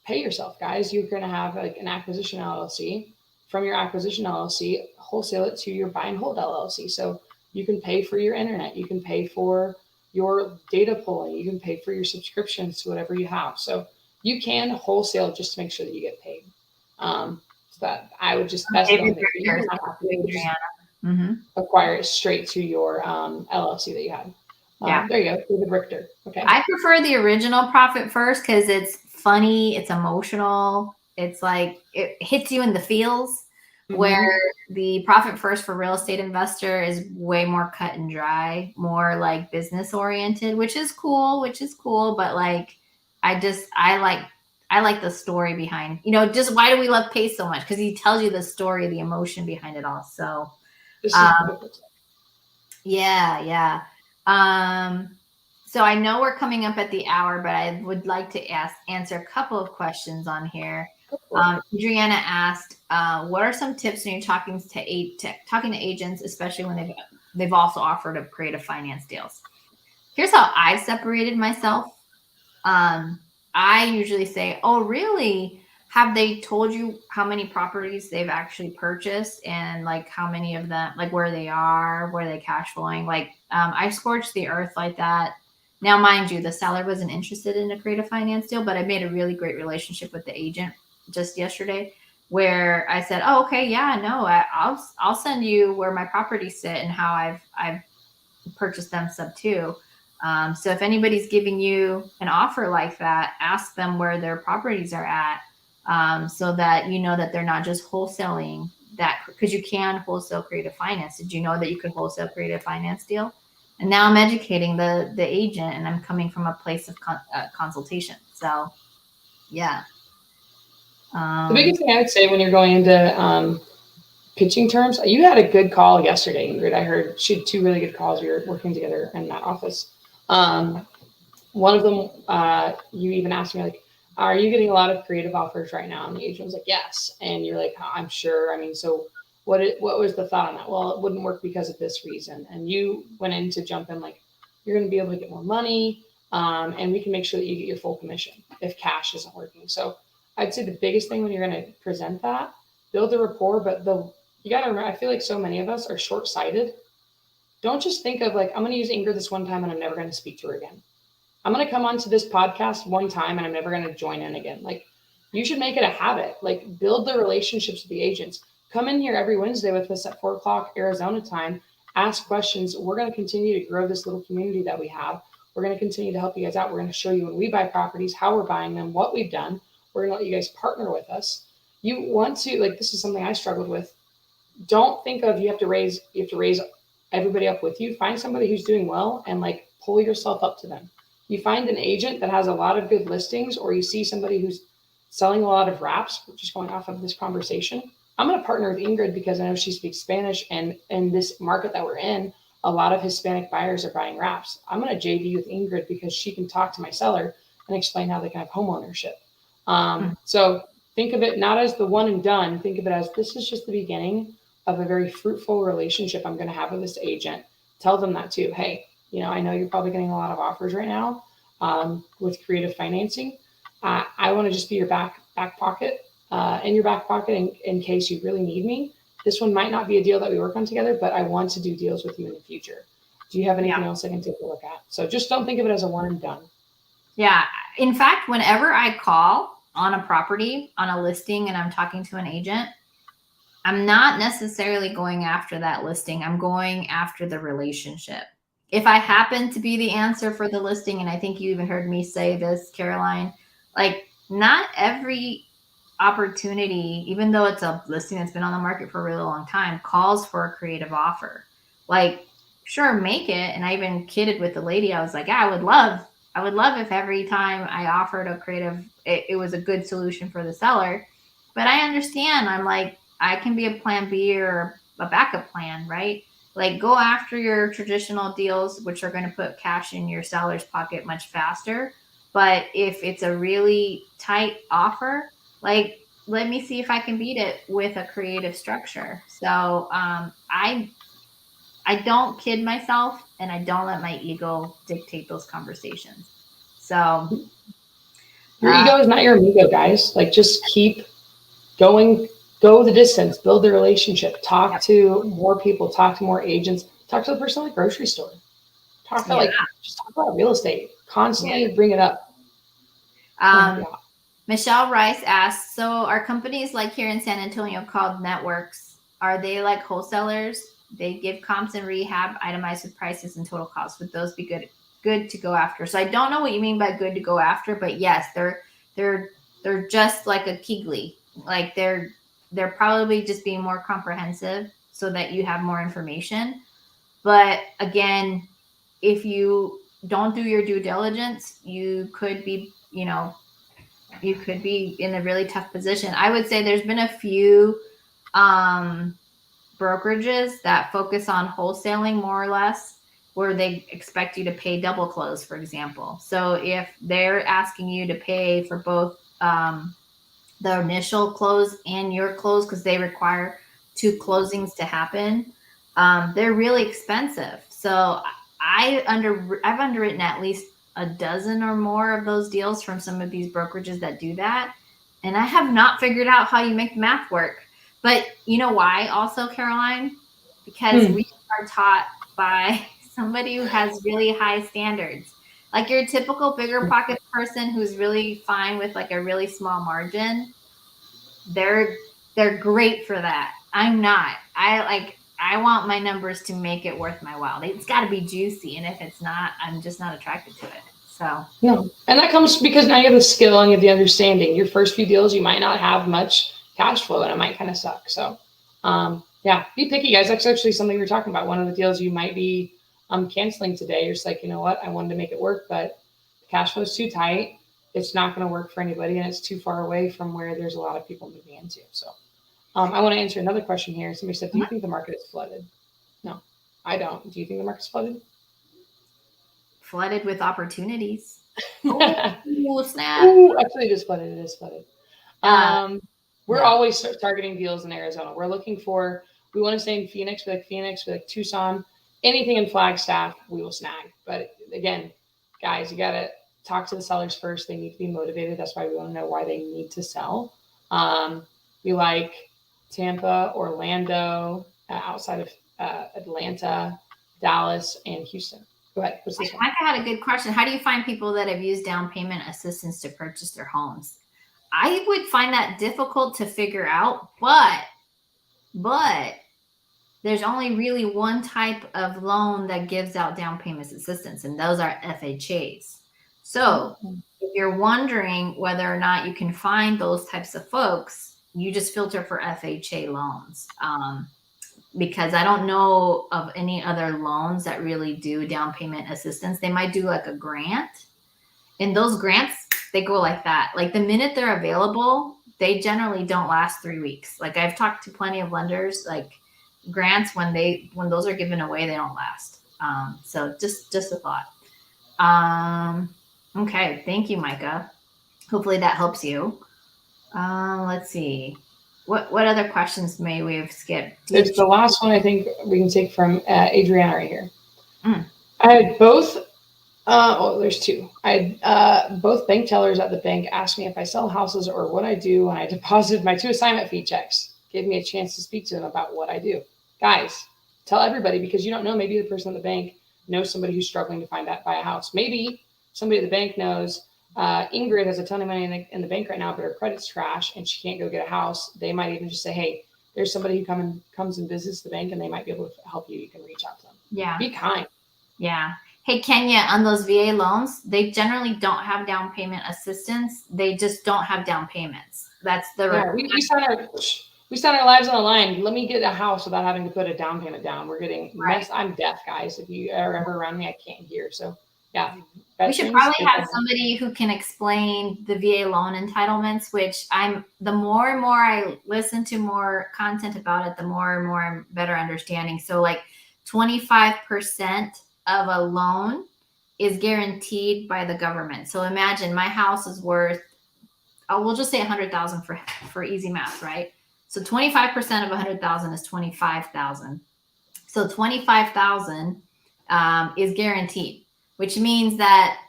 Pay yourself, guys. You're going to have like an acquisition LLC. From your acquisition LLC, wholesale it to your buy and hold LLC. So you can pay for your internet. You can pay for your data pulling. You can pay for your subscriptions to whatever you have. So you can wholesale just to make sure that you get paid. So that I would just acquire it straight to your LLC that you have. Yeah, there you go, David Richter. Okay, I prefer the original Profit First because it's funny, it's emotional, it's like it hits you in the feels. Where the Profit First for real estate investor is way more cut and dry, more like business oriented, which is cool. But like, I like the story behind, just why do we love Pace so much? Because he tells you the story, the emotion behind it all. So, yeah. So I know we're coming up at the hour, but I would like to answer a couple of questions on here. Adriana asked, what are some tips when you're talking to agents, especially when they've also offered to creative finance deals? Here's how I've separated myself. I usually say, oh, really? Have they told you how many properties they've actually purchased and like how many of them, like where they are, where they cash flowing? Like I scorched the earth like that. Now, mind you, the seller wasn't interested in a creative finance deal, but I made a really great relationship with the agent just yesterday where I said, oh, okay, yeah, no, I'll send you where my properties sit and how I've purchased them sub-2. So if anybody's giving you an offer like that, ask them where their properties are at, so that you know that they're not just wholesaling that, because you can wholesale creative finance. Did you know that you could wholesale creative finance deal? And now I'm educating the agent, and I'm coming from a place of consultation. So, yeah. The biggest thing I would say when you're going into pitching terms, you had a good call yesterday, Ingrid. I heard she had 2 really good calls. We were working together in that office. One of them, you even asked me, like, are you getting a lot of creative offers right now? And the agent was like, yes. And you're like, I'm sure. I mean, so what was the thought on that? Well, it wouldn't work because of this reason. And you went in to jump in like, you're going to be able to get more money, and we can make sure that you get your full commission if cash isn't working. So I'd say the biggest thing when you're going to present that, build a rapport, but you got to remember, I feel like so many of us are short-sighted. Don't just think of like, I'm going to use Ingrid this one time and I'm never going to speak to her again. I'm going to come onto this podcast one time and I'm never going to join in again. Like, you should make it a habit. Like, build the relationships with the agents. Come in here every Wednesday with us at 4:00 Arizona time ask questions. We're going to continue to grow this little community that we have. We're going to continue to help you guys out. We're going to show you when we buy properties, how we're buying them, what we've done. We're going to let you guys partner with us. You want to, like, this is something I struggled with. Don't think of you have to raise everybody up with you. Find somebody who's doing well and like pull yourself up to them. You find an agent that has a lot of good listings, or you see somebody who's selling a lot of wraps, just going off of this conversation. I'm going to partner with Ingrid because I know she speaks Spanish, and in this market that we're in, a lot of Hispanic buyers are buying wraps. I'm going to JV with Ingrid because she can talk to my seller and explain how they can have home ownership. So think of it not as the one and done. Think of it as this is just the beginning of a very fruitful relationship I'm going to have with this agent. Tell them that too. Hey, I know you're probably getting a lot of offers right now with creative financing. I want to just be your back pocket, in your back pocket in case you really need me. This one might not be a deal that we work on together, but I want to do deals with you in the future. Do you have anything else I can take a look at? So just don't think of it as a one and done. Yeah. In fact, whenever I call on a property, on a listing, and I'm talking to an agent, I'm not necessarily going after that listing. I'm going after the relationship. If I happen to be the answer for the listing, and I think you even heard me say this, Caroline, like not every opportunity, even though it's a listing that's been on the market for a really long time, calls for a creative offer. Like, sure, make it. And I even kidded with the lady. I was like, yeah, I would love if every time I offered a creative, it was a good solution for the seller. But I understand. I'm like, I can be a plan B or a backup plan, right? Like go after your traditional deals, which are going to put cash in your seller's pocket much faster. But if it's a really tight offer, like let me see if I can beat it with a creative structure. So I don't kid myself, and I don't let my ego dictate those conversations. So your ego is not your amigo, guys. Like just keep going, go the distance, build the relationship, talk to more people, talk to more agents, talk to the person at the grocery store, just talk about real estate, constantly bring it up. Michelle Rice asks, so are companies like here in San Antonio called Networths, are they like wholesalers? They give comps and rehab itemized with prices and total costs. Would those be good to go after? So I don't know what you mean by good to go after, but yes, they're just like a Kegley. Like they're probably just being more comprehensive so that you have more information. But again, if you don't do your due diligence, you could be in a really tough position. I would say there's been a few brokerages that focus on wholesaling more or less, where they expect you to pay double close, for example. So if they're asking you to pay for both the initial close and your close, because they require 2 closings to happen, they're really expensive. So I've underwritten at least a dozen or more of those deals from some of these brokerages that do that. And I have not figured out how you make the math work. But you know why also, Caroline? Because we are taught by somebody who has really high standards. Like your typical bigger pocket person who's really fine with like a really small margin, they're great for that. I'm not. I want my numbers to make it worth my while. It's got to be juicy, and if it's not, I'm just not attracted to it. So no, and that comes because now you have the skill and you have the understanding. Your first few deals, you might not have much cash flow, and it might kind of suck. So, be picky, guys. That's actually something we were talking about. One of the deals you might be canceling today. You're just like, you know what? I wanted to make it work, but the cash flow is too tight. It's not going to work for anybody, and it's too far away from where there's a lot of people moving into. So, I want to answer another question here. Somebody said, do you think the market is flooded? No, I don't. Do you think the market's flooded? Flooded with opportunities. Oh, snap. Ooh, actually, it is flooded. It is flooded. We're always targeting deals in Arizona. We want to stay in Phoenix, we like Tucson, anything in Flagstaff, we will snag. But again, guys, you got to talk to the sellers first. They need to be motivated. That's why we want to know why they need to sell. We like Tampa, Orlando, outside of Atlanta, Dallas, and Houston. Go ahead. What's this one? I had a good question. How do you find people that have used down payment assistance to purchase their homes? I would find that difficult to figure out, but there's only really one type of loan that gives out down payment assistance, and those are FHAs. So if you're wondering whether or not you can find those types of folks, you just filter for FHA loans. Because I don't know of any other loans that really do down payment assistance. They might do like a grant, and those grants, they go like that. Like the minute they're available, they generally don't last 3 weeks. Like I've talked to plenty of lenders, like grants, when those are given away, they don't last. So just a thought. Okay, thank you, Micah. Hopefully that helps you. Let's see. What other questions may we have skipped? It's the last one I think we can take from Adriana right here. Mm. I had both. There's two. I had both bank tellers at the bank ask me if I sell houses or what I do when I deposited my 2 assignment fee checks. Gave me a chance to speak to them about what I do. Guys, tell everybody, because you don't know. Maybe the person at the bank knows somebody who's struggling to buy a house. Maybe somebody at the bank knows Ingrid has a ton of money in the bank right now, but her credit's trash and she can't go get a house. They might even just say, hey, there's somebody who comes and visits the bank and they might be able to help you. You can reach out to them. Yeah. Be kind. Yeah. Hey, Kenya, on those VA loans, they generally don't have down payment assistance. They just don't have down payments. That's the we sign our lives on the line. Let me get a house without having to put a down payment down. We're getting messed. I'm deaf, guys. If you are ever around me, I can't hear. So yeah. We should probably have somebody who can explain the VA loan entitlements, which the more and more I listen to more content about it, the more and more I'm better understanding. So like 25% of a loan is guaranteed by the government. So imagine my house is worth, we'll just say 100,000 for easy math, right? So 25% of 100,000 is 25,000. So 25,000 is guaranteed, which means that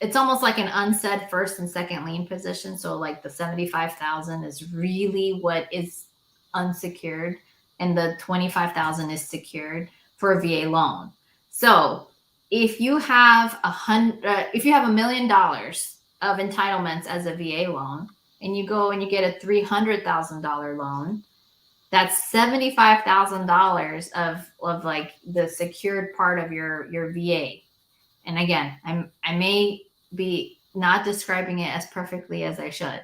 it's almost like an unsaid first and second lien position. So like the 75,000 is really what is unsecured, and the 25,000 is secured for a VA loan. So if you have $1 million of entitlements as a VA loan, and you go and you get a $300,000 loan, that's $75,000 of like the secured part of your VA. And again, I may be not describing it as perfectly as I should,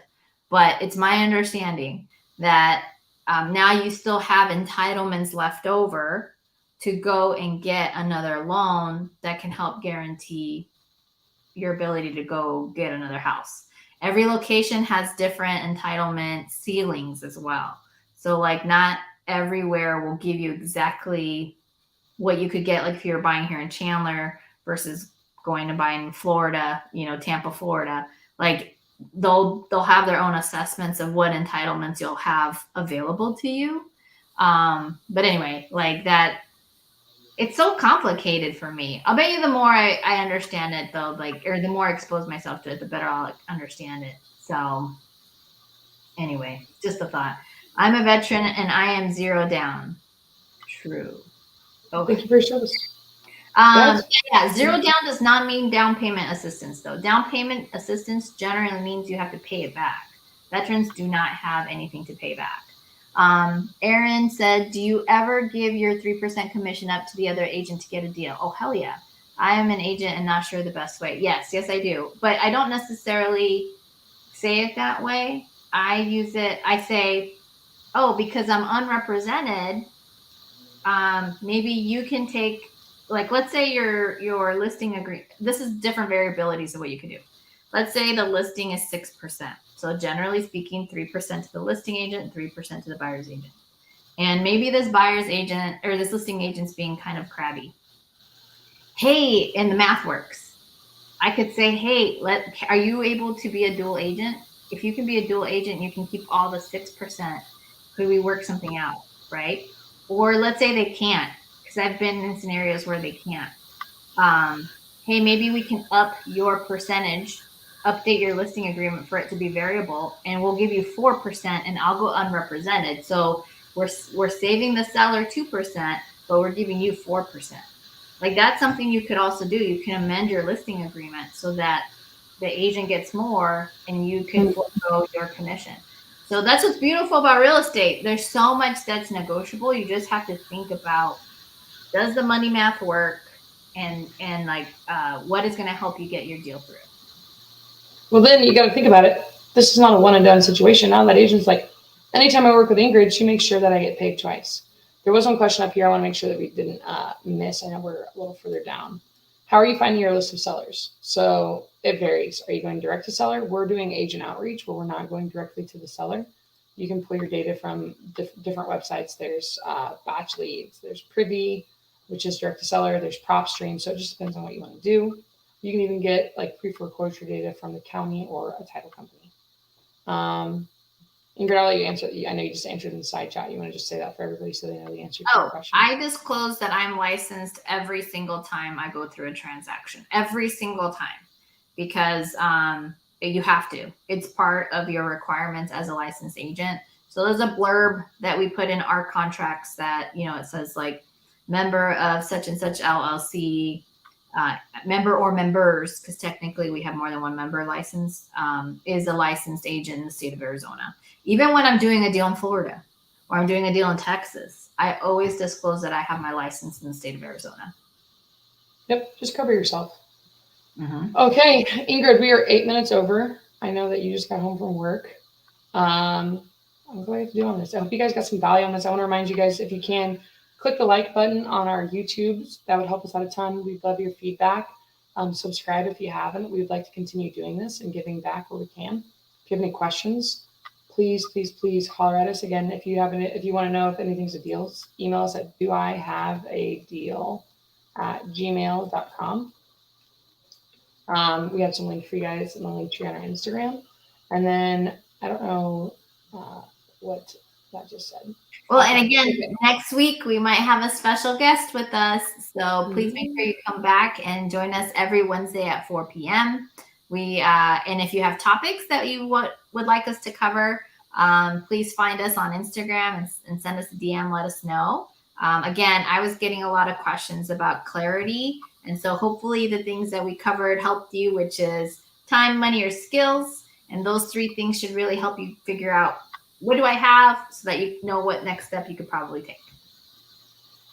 but it's my understanding that now you still have entitlements left over to go and get another loan that can help guarantee your ability to go get another house. Every location has different entitlement ceilings as well. So like not everywhere will give you exactly what you could get, like if you're buying here in Chandler versus going to buy in Florida, Tampa, Florida. Like they'll have their own assessments of what entitlements you'll have available to you. But anyway, like that, it's so complicated for me. I'll bet you the more I understand it though, or the more I expose myself to it, the better I'll understand it. So anyway, just a thought. I'm a veteran and I am 0 down. True. Okay. Thank you for your service. Yeah, 0 down does not mean down payment assistance though. Down payment assistance generally means you have to pay it back. Veterans do not have anything to pay back. Aaron said, do you ever give your 3% commission up to the other agent to get a deal? Oh, hell yeah. I am an agent and not sure the best way. Yes, I do. But I don't necessarily say it that way. I say, because I'm unrepresented, maybe you can take, like, let's say your listing agreement. This is different variabilities of what you can do. Let's say the listing is 6%. So generally speaking, 3% to the listing agent, 3% to the buyer's agent. And maybe this buyer's agent or this listing agent's being kind of crabby. Hey, and the math works. I could say, hey, are you able to be a dual agent? If you can be a dual agent, you can keep all the 6%. Could we work something out, right? Or let's say they can't, because I've been in scenarios where they can't. Hey, maybe we can up your percentage, update your listing agreement for it to be variable, and we'll give you 4% and I'll go unrepresented. So we're saving the seller 2%, but we're giving you 4%. Like that's something you could also do. You can amend your listing agreement so that the agent gets more and you can forego your commission. So that's what's beautiful about real estate. There's so much that's negotiable. You just have to think about, does the money math work, and like what is going to help you get your deal through. Well, then you got to think about it. This is not a one and done situation. Now that agent's like, anytime I work with Ingrid, she makes sure that I get paid twice. There was one question up here I want to make sure that we didn't miss. I know we're a little further down. How are you finding your list of sellers? So it varies. Are you going direct to seller? We're doing agent outreach where we're not going directly to the seller. You can pull your data from different websites. There's Batch Leads, there's Privy, which is direct to seller. There's PropStream. So it just depends on what you want to do. You can even get like pre-foreclosure data from the county or a title company. Ingrid, I'll let you answer. I know you just answered in the side chat. You want to just say that for everybody so they know the answer to your question? I disclose that I'm licensed every single time I go through a transaction, every single time, because you have to. It's part of your requirements as a licensed agent. So there's a blurb that we put in our contracts that, it says like member of such and such LLC, member or members, because technically we have more than one member license, is a licensed agent in the state of Arizona. Even when I'm doing a deal in Florida or I'm doing a deal in Texas, I always disclose that I have my license in the state of Arizona. Yep, just cover yourself. Mm-hmm. Okay, Ingrid, we are 8 minutes over. I know that you just got home from work. I'm going to do on this. I hope you guys got some value on this. I want to remind you guys, if you can, click the like button on our YouTube. That would help us out a ton. We'd love your feedback. Subscribe if you haven't. We'd like to continue doing this and giving back where we can. If you have any questions, please holler at us. Again, if you want to know if anything's a deal, email us at doihaveadeal@gmail.com. We have some links for you guys in the link tree on our Instagram. And then I don't know what that just said. Well, and again, next week we might have a special guest with us. So please make sure you come back and join us every Wednesday at 4 p.m. And if you have topics that you would like us to cover, please find us on Instagram and send us a DM, let us know. Again, I was getting a lot of questions about clarity. And so hopefully the things that we covered helped you, which is time, money, or skills. And those 3 things should really help you figure out, what do I have, so that you know what next step you could probably take.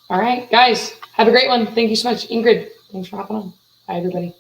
All right, guys, have a great one. Thank you so much. Ingrid, thanks for hopping on. Bye, everybody.